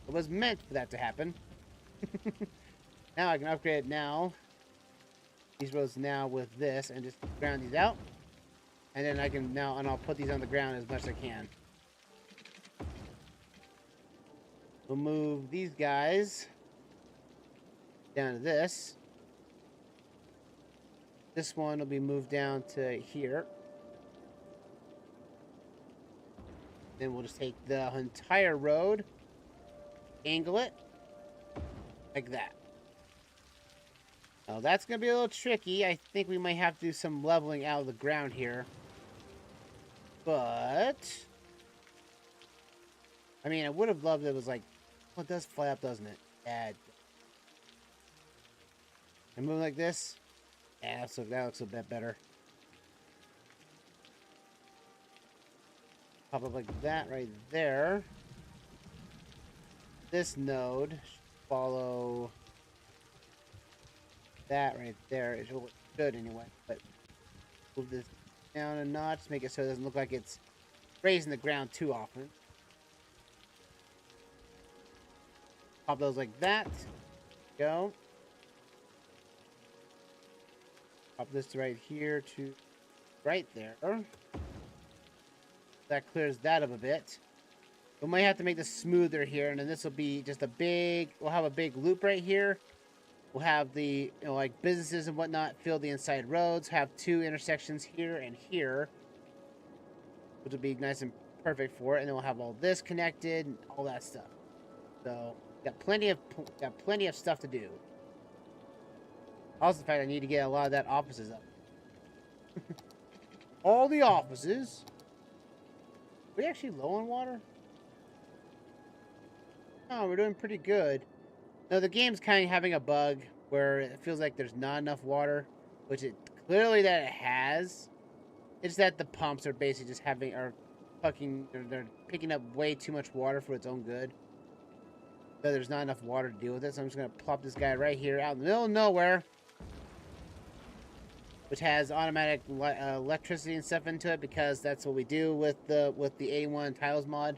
It was meant for that to happen. Now I can upgrade it now. These roads now with this and just ground these out. And then I can now, and I'll put these on the ground as much as I can. We'll move these guys down to this. This one will be moved down to here. Then we'll just take the entire road, angle it like that. Now that's going to be a little tricky. I think we might have to do some leveling out of the ground here. But I mean, I would have loved it was like, well, it does fly up, doesn't it? Yeah. And move like this. Yeah, so that looks a bit better. Pop up like that right there. This node should follow that right there. It should anyway, but move this down a notch, make it so it doesn't look like it's grazing the ground too often. Pop those like that. Go. Pop this right here to right there. That clears that up a bit. We might have to make this smoother here, and then this will be just a big, we'll have a big loop right here. We'll have the, you know, like businesses and whatnot fill the inside roads, have two intersections here and here, which will be nice and perfect for it, and then we'll have all this connected and all that stuff. So, got plenty of stuff to do. Also, the fact I need to get a lot of that offices up. All the offices. Are we actually low on water? Oh, we're doing pretty good. No, the game's kind of having a bug where it feels like there's not enough water, which it clearly that it has. It's that the pumps are basically just they're picking up way too much water for its own good. So there's not enough water to deal with it. So I'm just gonna plop this guy right here out in the middle of nowhere, which has automatic electricity and stuff into it, because that's what we do with the A1 tiles mod.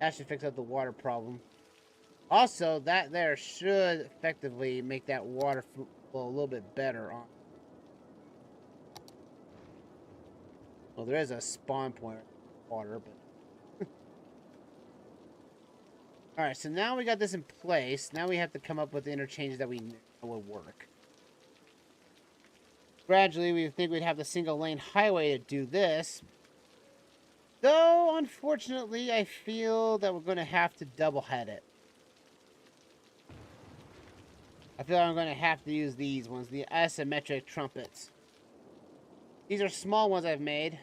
That should fix up the water problem. Also, that there should effectively make that water flow a little bit better on. Well, there is a spawn point water, but all right. So now we got this in place. Now we have to come up with the interchanges that we know will work. Gradually, we think we'd have the single lane highway to do this. Though, unfortunately, I feel that we're going to have to double head it. I feel like I'm going to have to use these ones, the asymmetric trumpets. These are small ones I've made,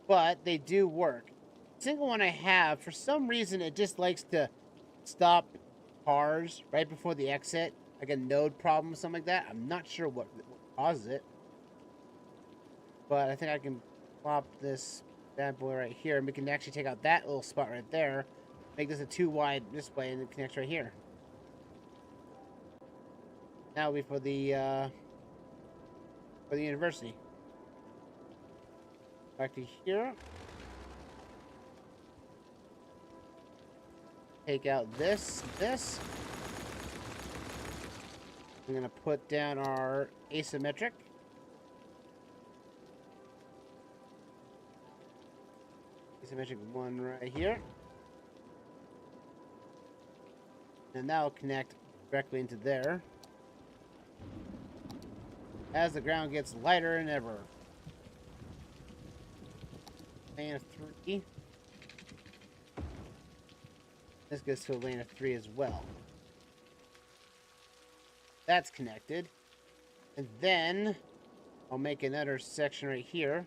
but they do work. The single one I have, for some reason, it just likes to stop cars right before the exit, like a node problem or something like that. I'm not sure what causes it, but I think I can plop this bad boy right here, and we can actually take out that little spot right there, make this a 2 wide this way, and it connects right here. Now we for the university. Back to here. Take out this. I'm gonna put down our asymmetric. Asymmetric one right here. And that will connect directly into there. As the ground gets lighter than ever. Lane of 3. This goes to a lane of 3 as well. That's connected. And then I'll make another section right here.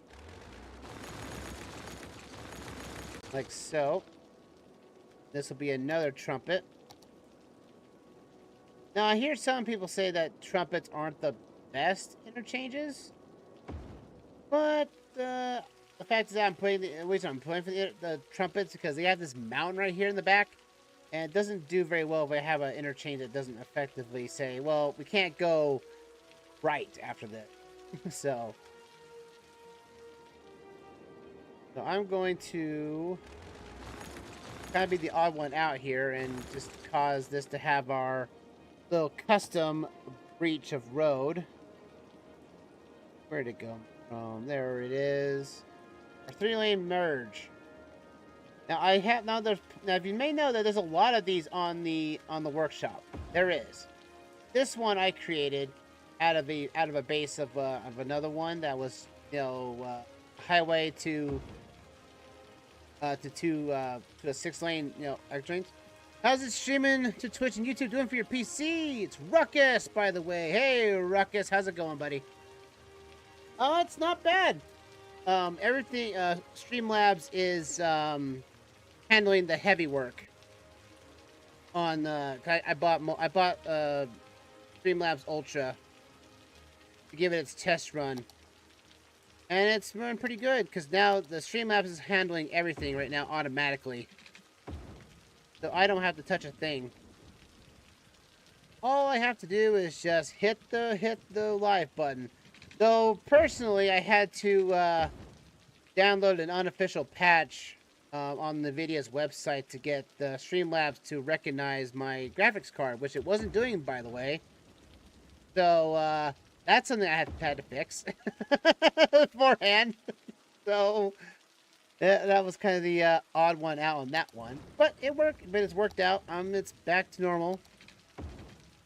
like so. This will be another trumpet. Now, I hear some people say that trumpets aren't the best interchanges, but the fact is that I'm playing the reason I'm playing for the trumpets because they have this mountain right here in the back, and it doesn't do very well if I have an interchange that doesn't effectively say, well, we can't go right after this. So I'm going to kind of be the odd one out here and just cause this to have our little custom breach of road. Where'd it go from? There it is. Our 3-lane merge. Now if you may know that there's a lot of these on the workshop. There is. This one I created out of a base of another one that was, highway to a 6-lane, exchange. How's it streaming to Twitch and YouTube doing for your PC? It's Ruckus, by the way. Hey, Ruckus, how's it going, buddy? Oh, it's not bad. Everything, Streamlabs is handling the heavy work. On I bought Streamlabs Ultra to give it its test run. And it's running pretty good, because now the Streamlabs is handling everything right now automatically. So I don't have to touch a thing. All I have to do is just hit the live button. Though, personally, I had to download an unofficial patch on NVIDIA's website to get the Streamlabs to recognize my graphics card, which it wasn't doing, by the way. So, that's something I had to fix beforehand. So that was kind of the odd one out on that one, but it worked. But it's worked out. It's back to normal.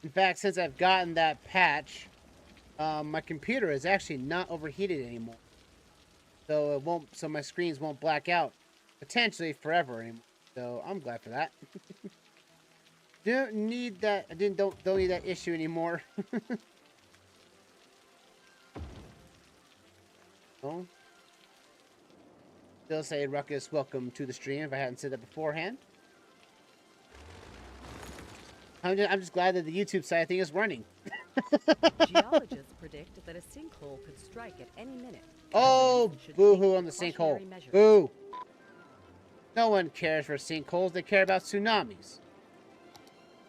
In fact, since I've gotten that patch, my computer is actually not overheated anymore. So it won't. So my screens won't black out potentially forever anymore. So I'm glad for that. Don't need that. Don't need that issue anymore. Still say Ruckus, welcome to the stream if I hadn't said that beforehand. I'm just glad that the YouTube side thing is running. Geologists predict that a sinkhole could strike at any minute. Oh, boo-hoo on the sinkhole. Boo. No one cares for sinkholes. They care about tsunamis.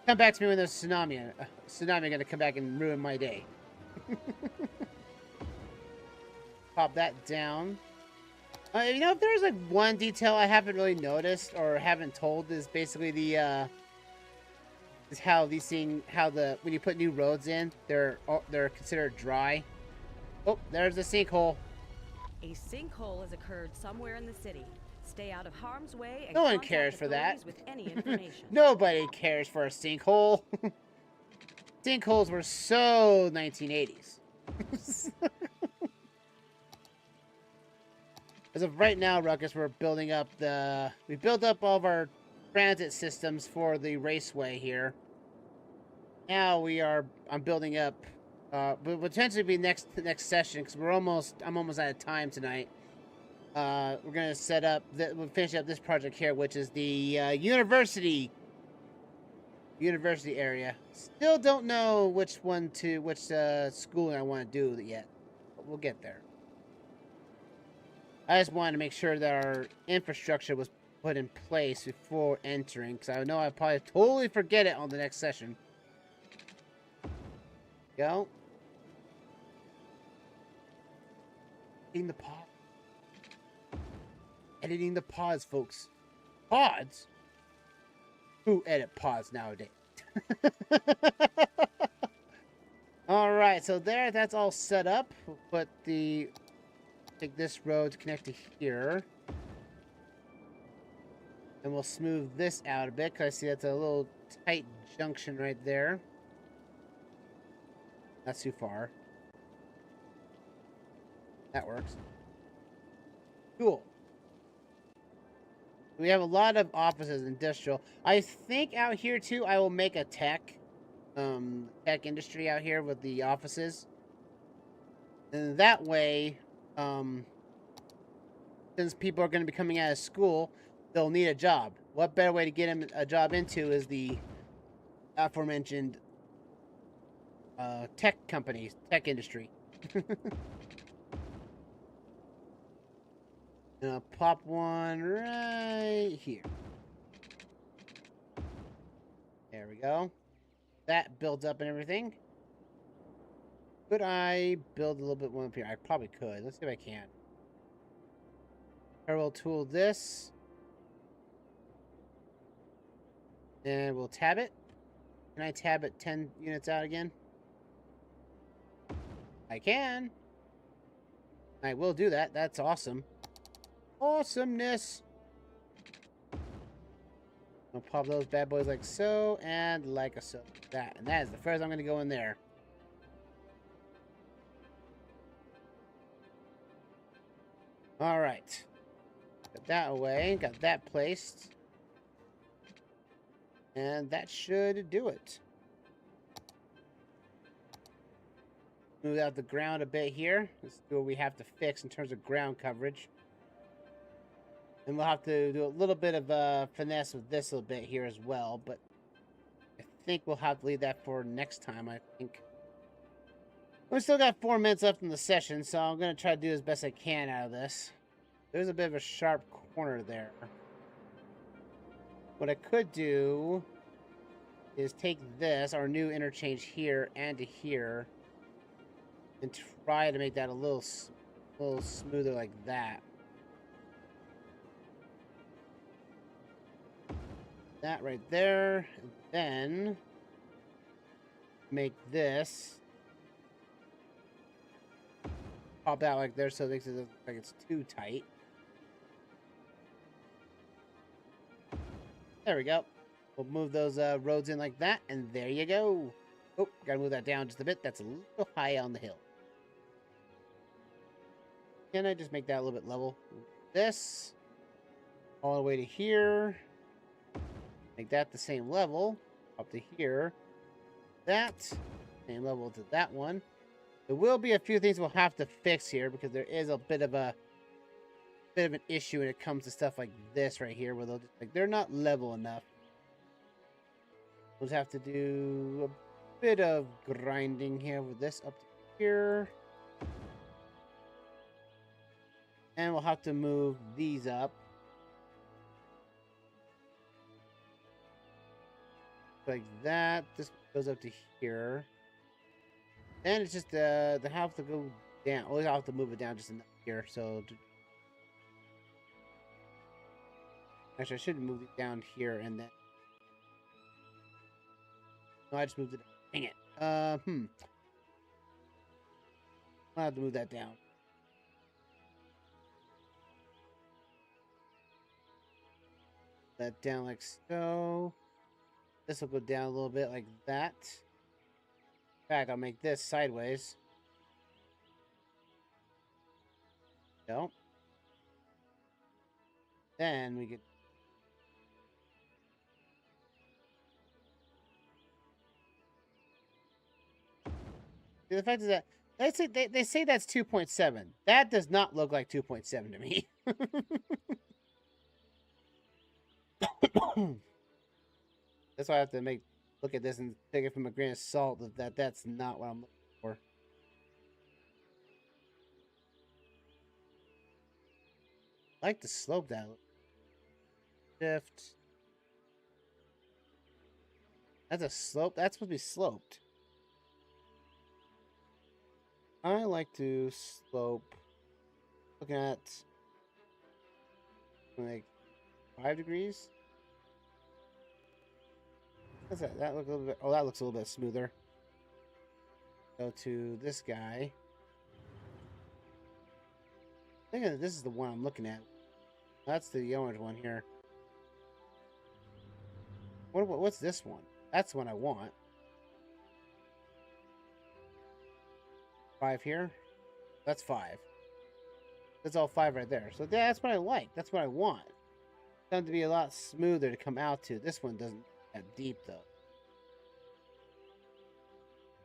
Come back to me when there's a tsunami. Tsunami going to come back and ruin my day. Pop that down. If there's like one detail I haven't really noticed or haven't told is basically the is how when you put new roads in, they're considered dry. Oh, there's the sinkhole. A sinkhole has occurred somewhere in the city. Stay out of harm's way and no one cares for that. With any information. Nobody cares for a sinkhole. Sinkholes were so 1980s. As of right now, Ruckus, we built up all of our transit systems for the Raceway here. Now I'm building up, but potentially be next session, because I'm almost out of time tonight. We're gonna we'll finish up this project here, which is the university area. Still don't know which school I want to do yet, but we'll get there. I just wanted to make sure that our infrastructure was put in place before entering, because I know I'll probably totally forget it on the next session. Go. Editing the pod. Editing the pods, folks. Pods? Who edit pods nowadays? Alright, so that's all set up. We'll put take this road to connect to here. And we'll smooth this out a bit, because I see that's a little tight junction right there. Not too far. That works. Cool. We have a lot of offices, industrial. I think out here, too, I will make a tech industry out here with the offices. And that way, since people are going to be coming out of school, they'll need a job. What better way to get them a job into is the aforementioned tech companies, tech industry. And I'll pop one right here. There we go. That builds up and everything. Could I build a little bit more up here? I probably could. Let's see if I can. Parallel tool this. And we'll tab it. Can I tab it 10 units out again? I can. I will do that. That's awesome. Awesomeness. I'll pop those bad boys like so, and like so. That. And that is the first I'm going to go in there. Alright. Got that away. Got that placed. And that should do it. Move out the ground a bit here. Let's do what we have to fix in terms of ground coverage. And we'll have to do a little bit of finesse with this a little bit here as well. But I think we'll have to leave that for next time, I think. We still got 4 minutes left in the session, so I'm going to try to do as best I can out of this. There's a bit of a sharp corner there. What I could do is take this, our new interchange here and to here, and try to make that a little smoother like that. That right there, and then make this pop out like there, so it makes it look like it's too tight. There we go. We'll move those roads in like that, and there you go. Oh, gotta move that down just a bit. That's a little high on the hill. Can I just make that a little bit level? This all the way to here. Make that the same level up to here. That same level to that one. There will be a few things we'll have to fix here because there is a bit of an issue when it comes to stuff like this right here, where they're not level enough. We'll just have to do a bit of grinding here with this up to here. And we'll have to move these up. Like that. This goes up to here. And it's just the have to go down. Always have to move it down just enough here. So actually, I should move it down here and then. No, I just moved it. Dang it. I'll have to move that down. That down like so. This will go down a little bit like that. In fact, I'll make this sideways. No. Then we get. The fact is that they say that's 2.7. That does not look like 2.7 to me. That's why I have to look at this and take it from a grain of salt that's not what I'm looking for. I like the slope that. Shift. That's a slope. That's supposed to be sloped. I like to slope. Looking at like 5 degrees. What's that? That looks a little bit. Oh, that looks a little bit smoother. Go to this guy. I think that this is the one I'm looking at. That's the orange one here. What's this one? That's the one I want. 5 here. That's 5. That's all 5 right there. So that's what I like. That's what I want. It's going to be a lot smoother to come out to. This one doesn't that deep though.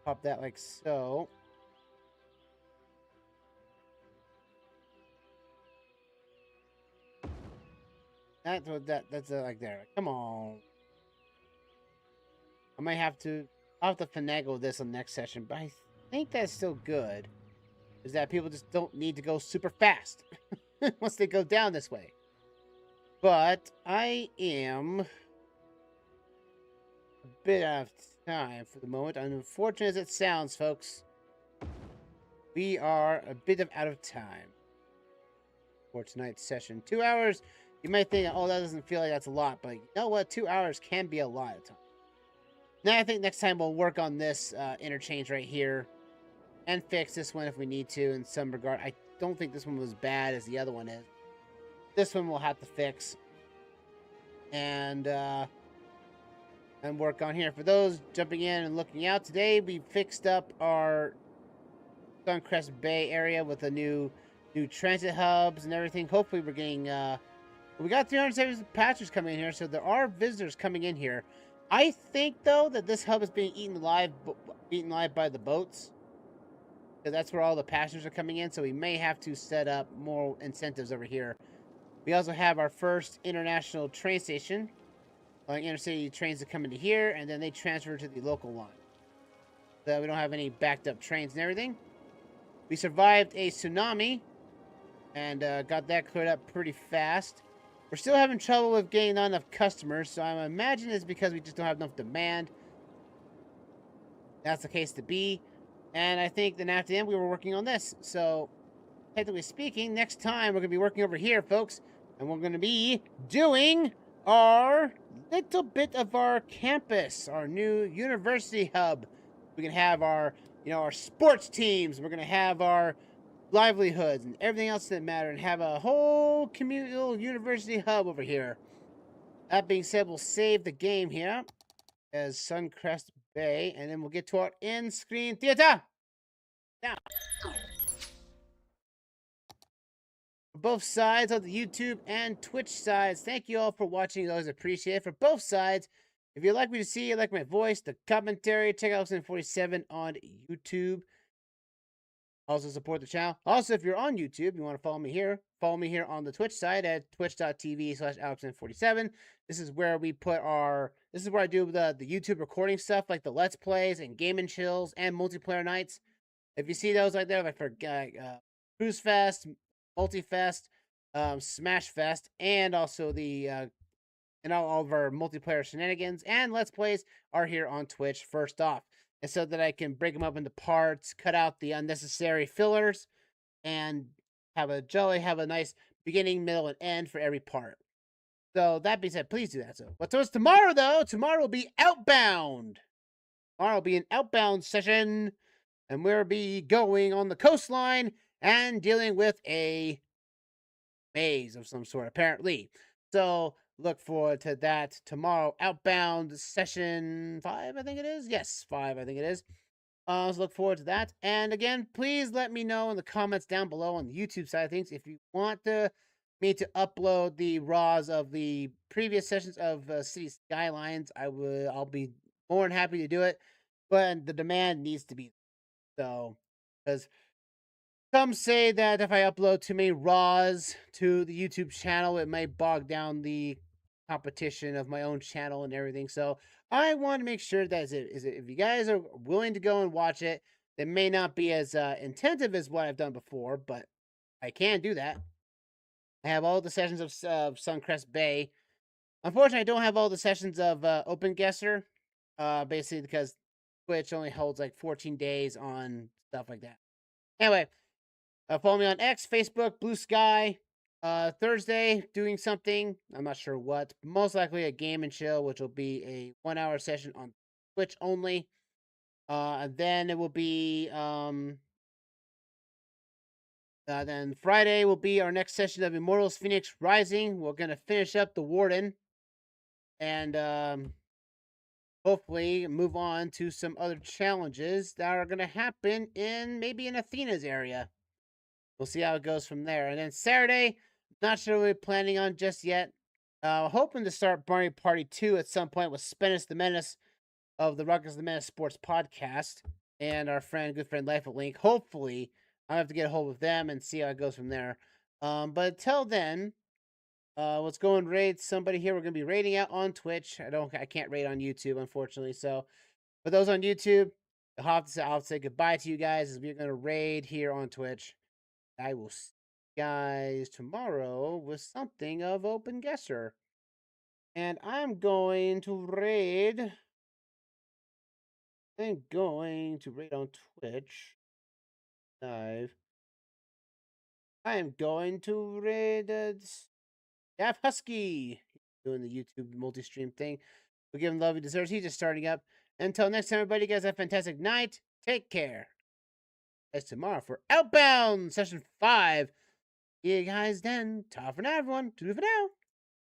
Pop that like so. That's what that's like there. Come on. I might have to. I'll have to finagle this on the next session, but I think that's still good. Is that people just don't need to go super fast once they go down this way. But I am a bit out of time for the moment. Unfortunate as it sounds, folks, we are a bit out of time for tonight's session. 2 hours. You might think, oh, that doesn't feel like that's a lot, but you know what? 2 hours can be a lot of time. Now I think next time we'll work on this interchange right here and fix this one if we need to in some regard. I don't think this one was as bad as the other one is. This one we'll have to fix and work on here. For those jumping in and looking out, today we fixed up our Suncrest Bay area with a new transit hubs and everything. Hopefully we're getting we got 370 passengers coming in here, so there are visitors coming in here. I think though that this hub is being eaten alive by the boats, because that's where all the passengers are coming in. So we may have to set up more incentives over here. We also have our first international train station. Intercity trains that come into here, and then they transfer to the local line. So we don't have any backed up trains and everything. We survived a tsunami and got that cleared up pretty fast. We're still having trouble with getting not enough customers, so I imagine it's because we just don't have enough demand. That's the case to be. And I think then after the end, we were working on this. So, technically speaking, next time we're going to be working over here, folks. And we're going to be doing our little bit of our campus, our new university hub. We can have our, our sports teams. We're going to have our livelihoods and everything else that matter, and have a whole communal university hub over here. That being said, we'll save the game here as Suncrest Bay, and then we'll get to our in-screen theater. Now, for both sides of the YouTube and Twitch sides, thank you all for watching. I always appreciate it. For both sides, if you'd like me to see, you like my voice, the commentary, check out Alexman 47 on YouTube. Also support the channel. Also, if you're on YouTube, you want to follow me here on the Twitch side at twitch.tv/Alexman47. This is where we put this is where I do the YouTube recording stuff, like the Let's Plays and Game and Chills and multiplayer nights. If you see those like there, like for Cruise Fest, Multifest, Smash Fest, and also the and all of our multiplayer shenanigans and Let's Plays are here on Twitch first off. And so that I can break them up into parts, cut out the unnecessary fillers, and have a nice beginning, middle, and end for every part. So that being said, please do that. But tomorrow, though, tomorrow will be Outbound. Tomorrow will be an Outbound session, and we'll be going on the coastline and dealing with a maze of some sort, apparently. So look forward to that tomorrow. Outbound session 5, I think it is. Yes, 5, I think it is. So look forward to that. And again, please let me know in the comments down below on the YouTube side of things if you want me to upload the RAWs of the previous sessions of Cities Skylines. I'll be more than happy to do it, but the demand needs to be so, because some say that if I upload too many RAWs to the YouTube channel, it might bog down the competition of my own channel and everything. So I want to make sure that if you guys are willing to go and watch it, it may not be as intensive as what I've done before, but I can do that. I have all the sessions of Suncrest Bay. Unfortunately, I don't have all the sessions of Open Guesser, basically because Twitch only holds like 14 days on stuff like that. Anyway, follow me on X, Facebook, Blue Sky. Thursday, doing something. I'm not sure what. Most likely a game and chill, which will be a 1-hour session on Twitch only. And then it will be then Friday will be our next session of Immortals Phoenix Rising. We're gonna finish up the Warden and hopefully move on to some other challenges that are gonna happen maybe in Athena's area. We'll see how it goes from there. And then Saturday, not sure what we're planning on just yet. Hoping to start Barney Party 2 at some point with Spinnis the Menace of the Ruckus the Menace Sports Podcast and our good friend Life at Link. Hopefully, I'll have to get a hold of them and see how it goes from there. But until then, Let's go and raid somebody here. We're gonna be raiding out on Twitch. I can't raid on YouTube, unfortunately. So, for those on YouTube, I'll have to say goodbye to you guys as we're gonna raid here on Twitch. I will see you guys tomorrow with something of Open Guesser. And I'm going to raid. I'm going to raid on Twitch live. I am going to raid Dav Husky doing the YouTube multi-stream thing. We'll give him love he deserves. He's just starting up. Until next time, everybody, you guys have a fantastic night. Take care. As tomorrow for Outbound Session 5. See you guys then. Ta for now, everyone. Toodle for now.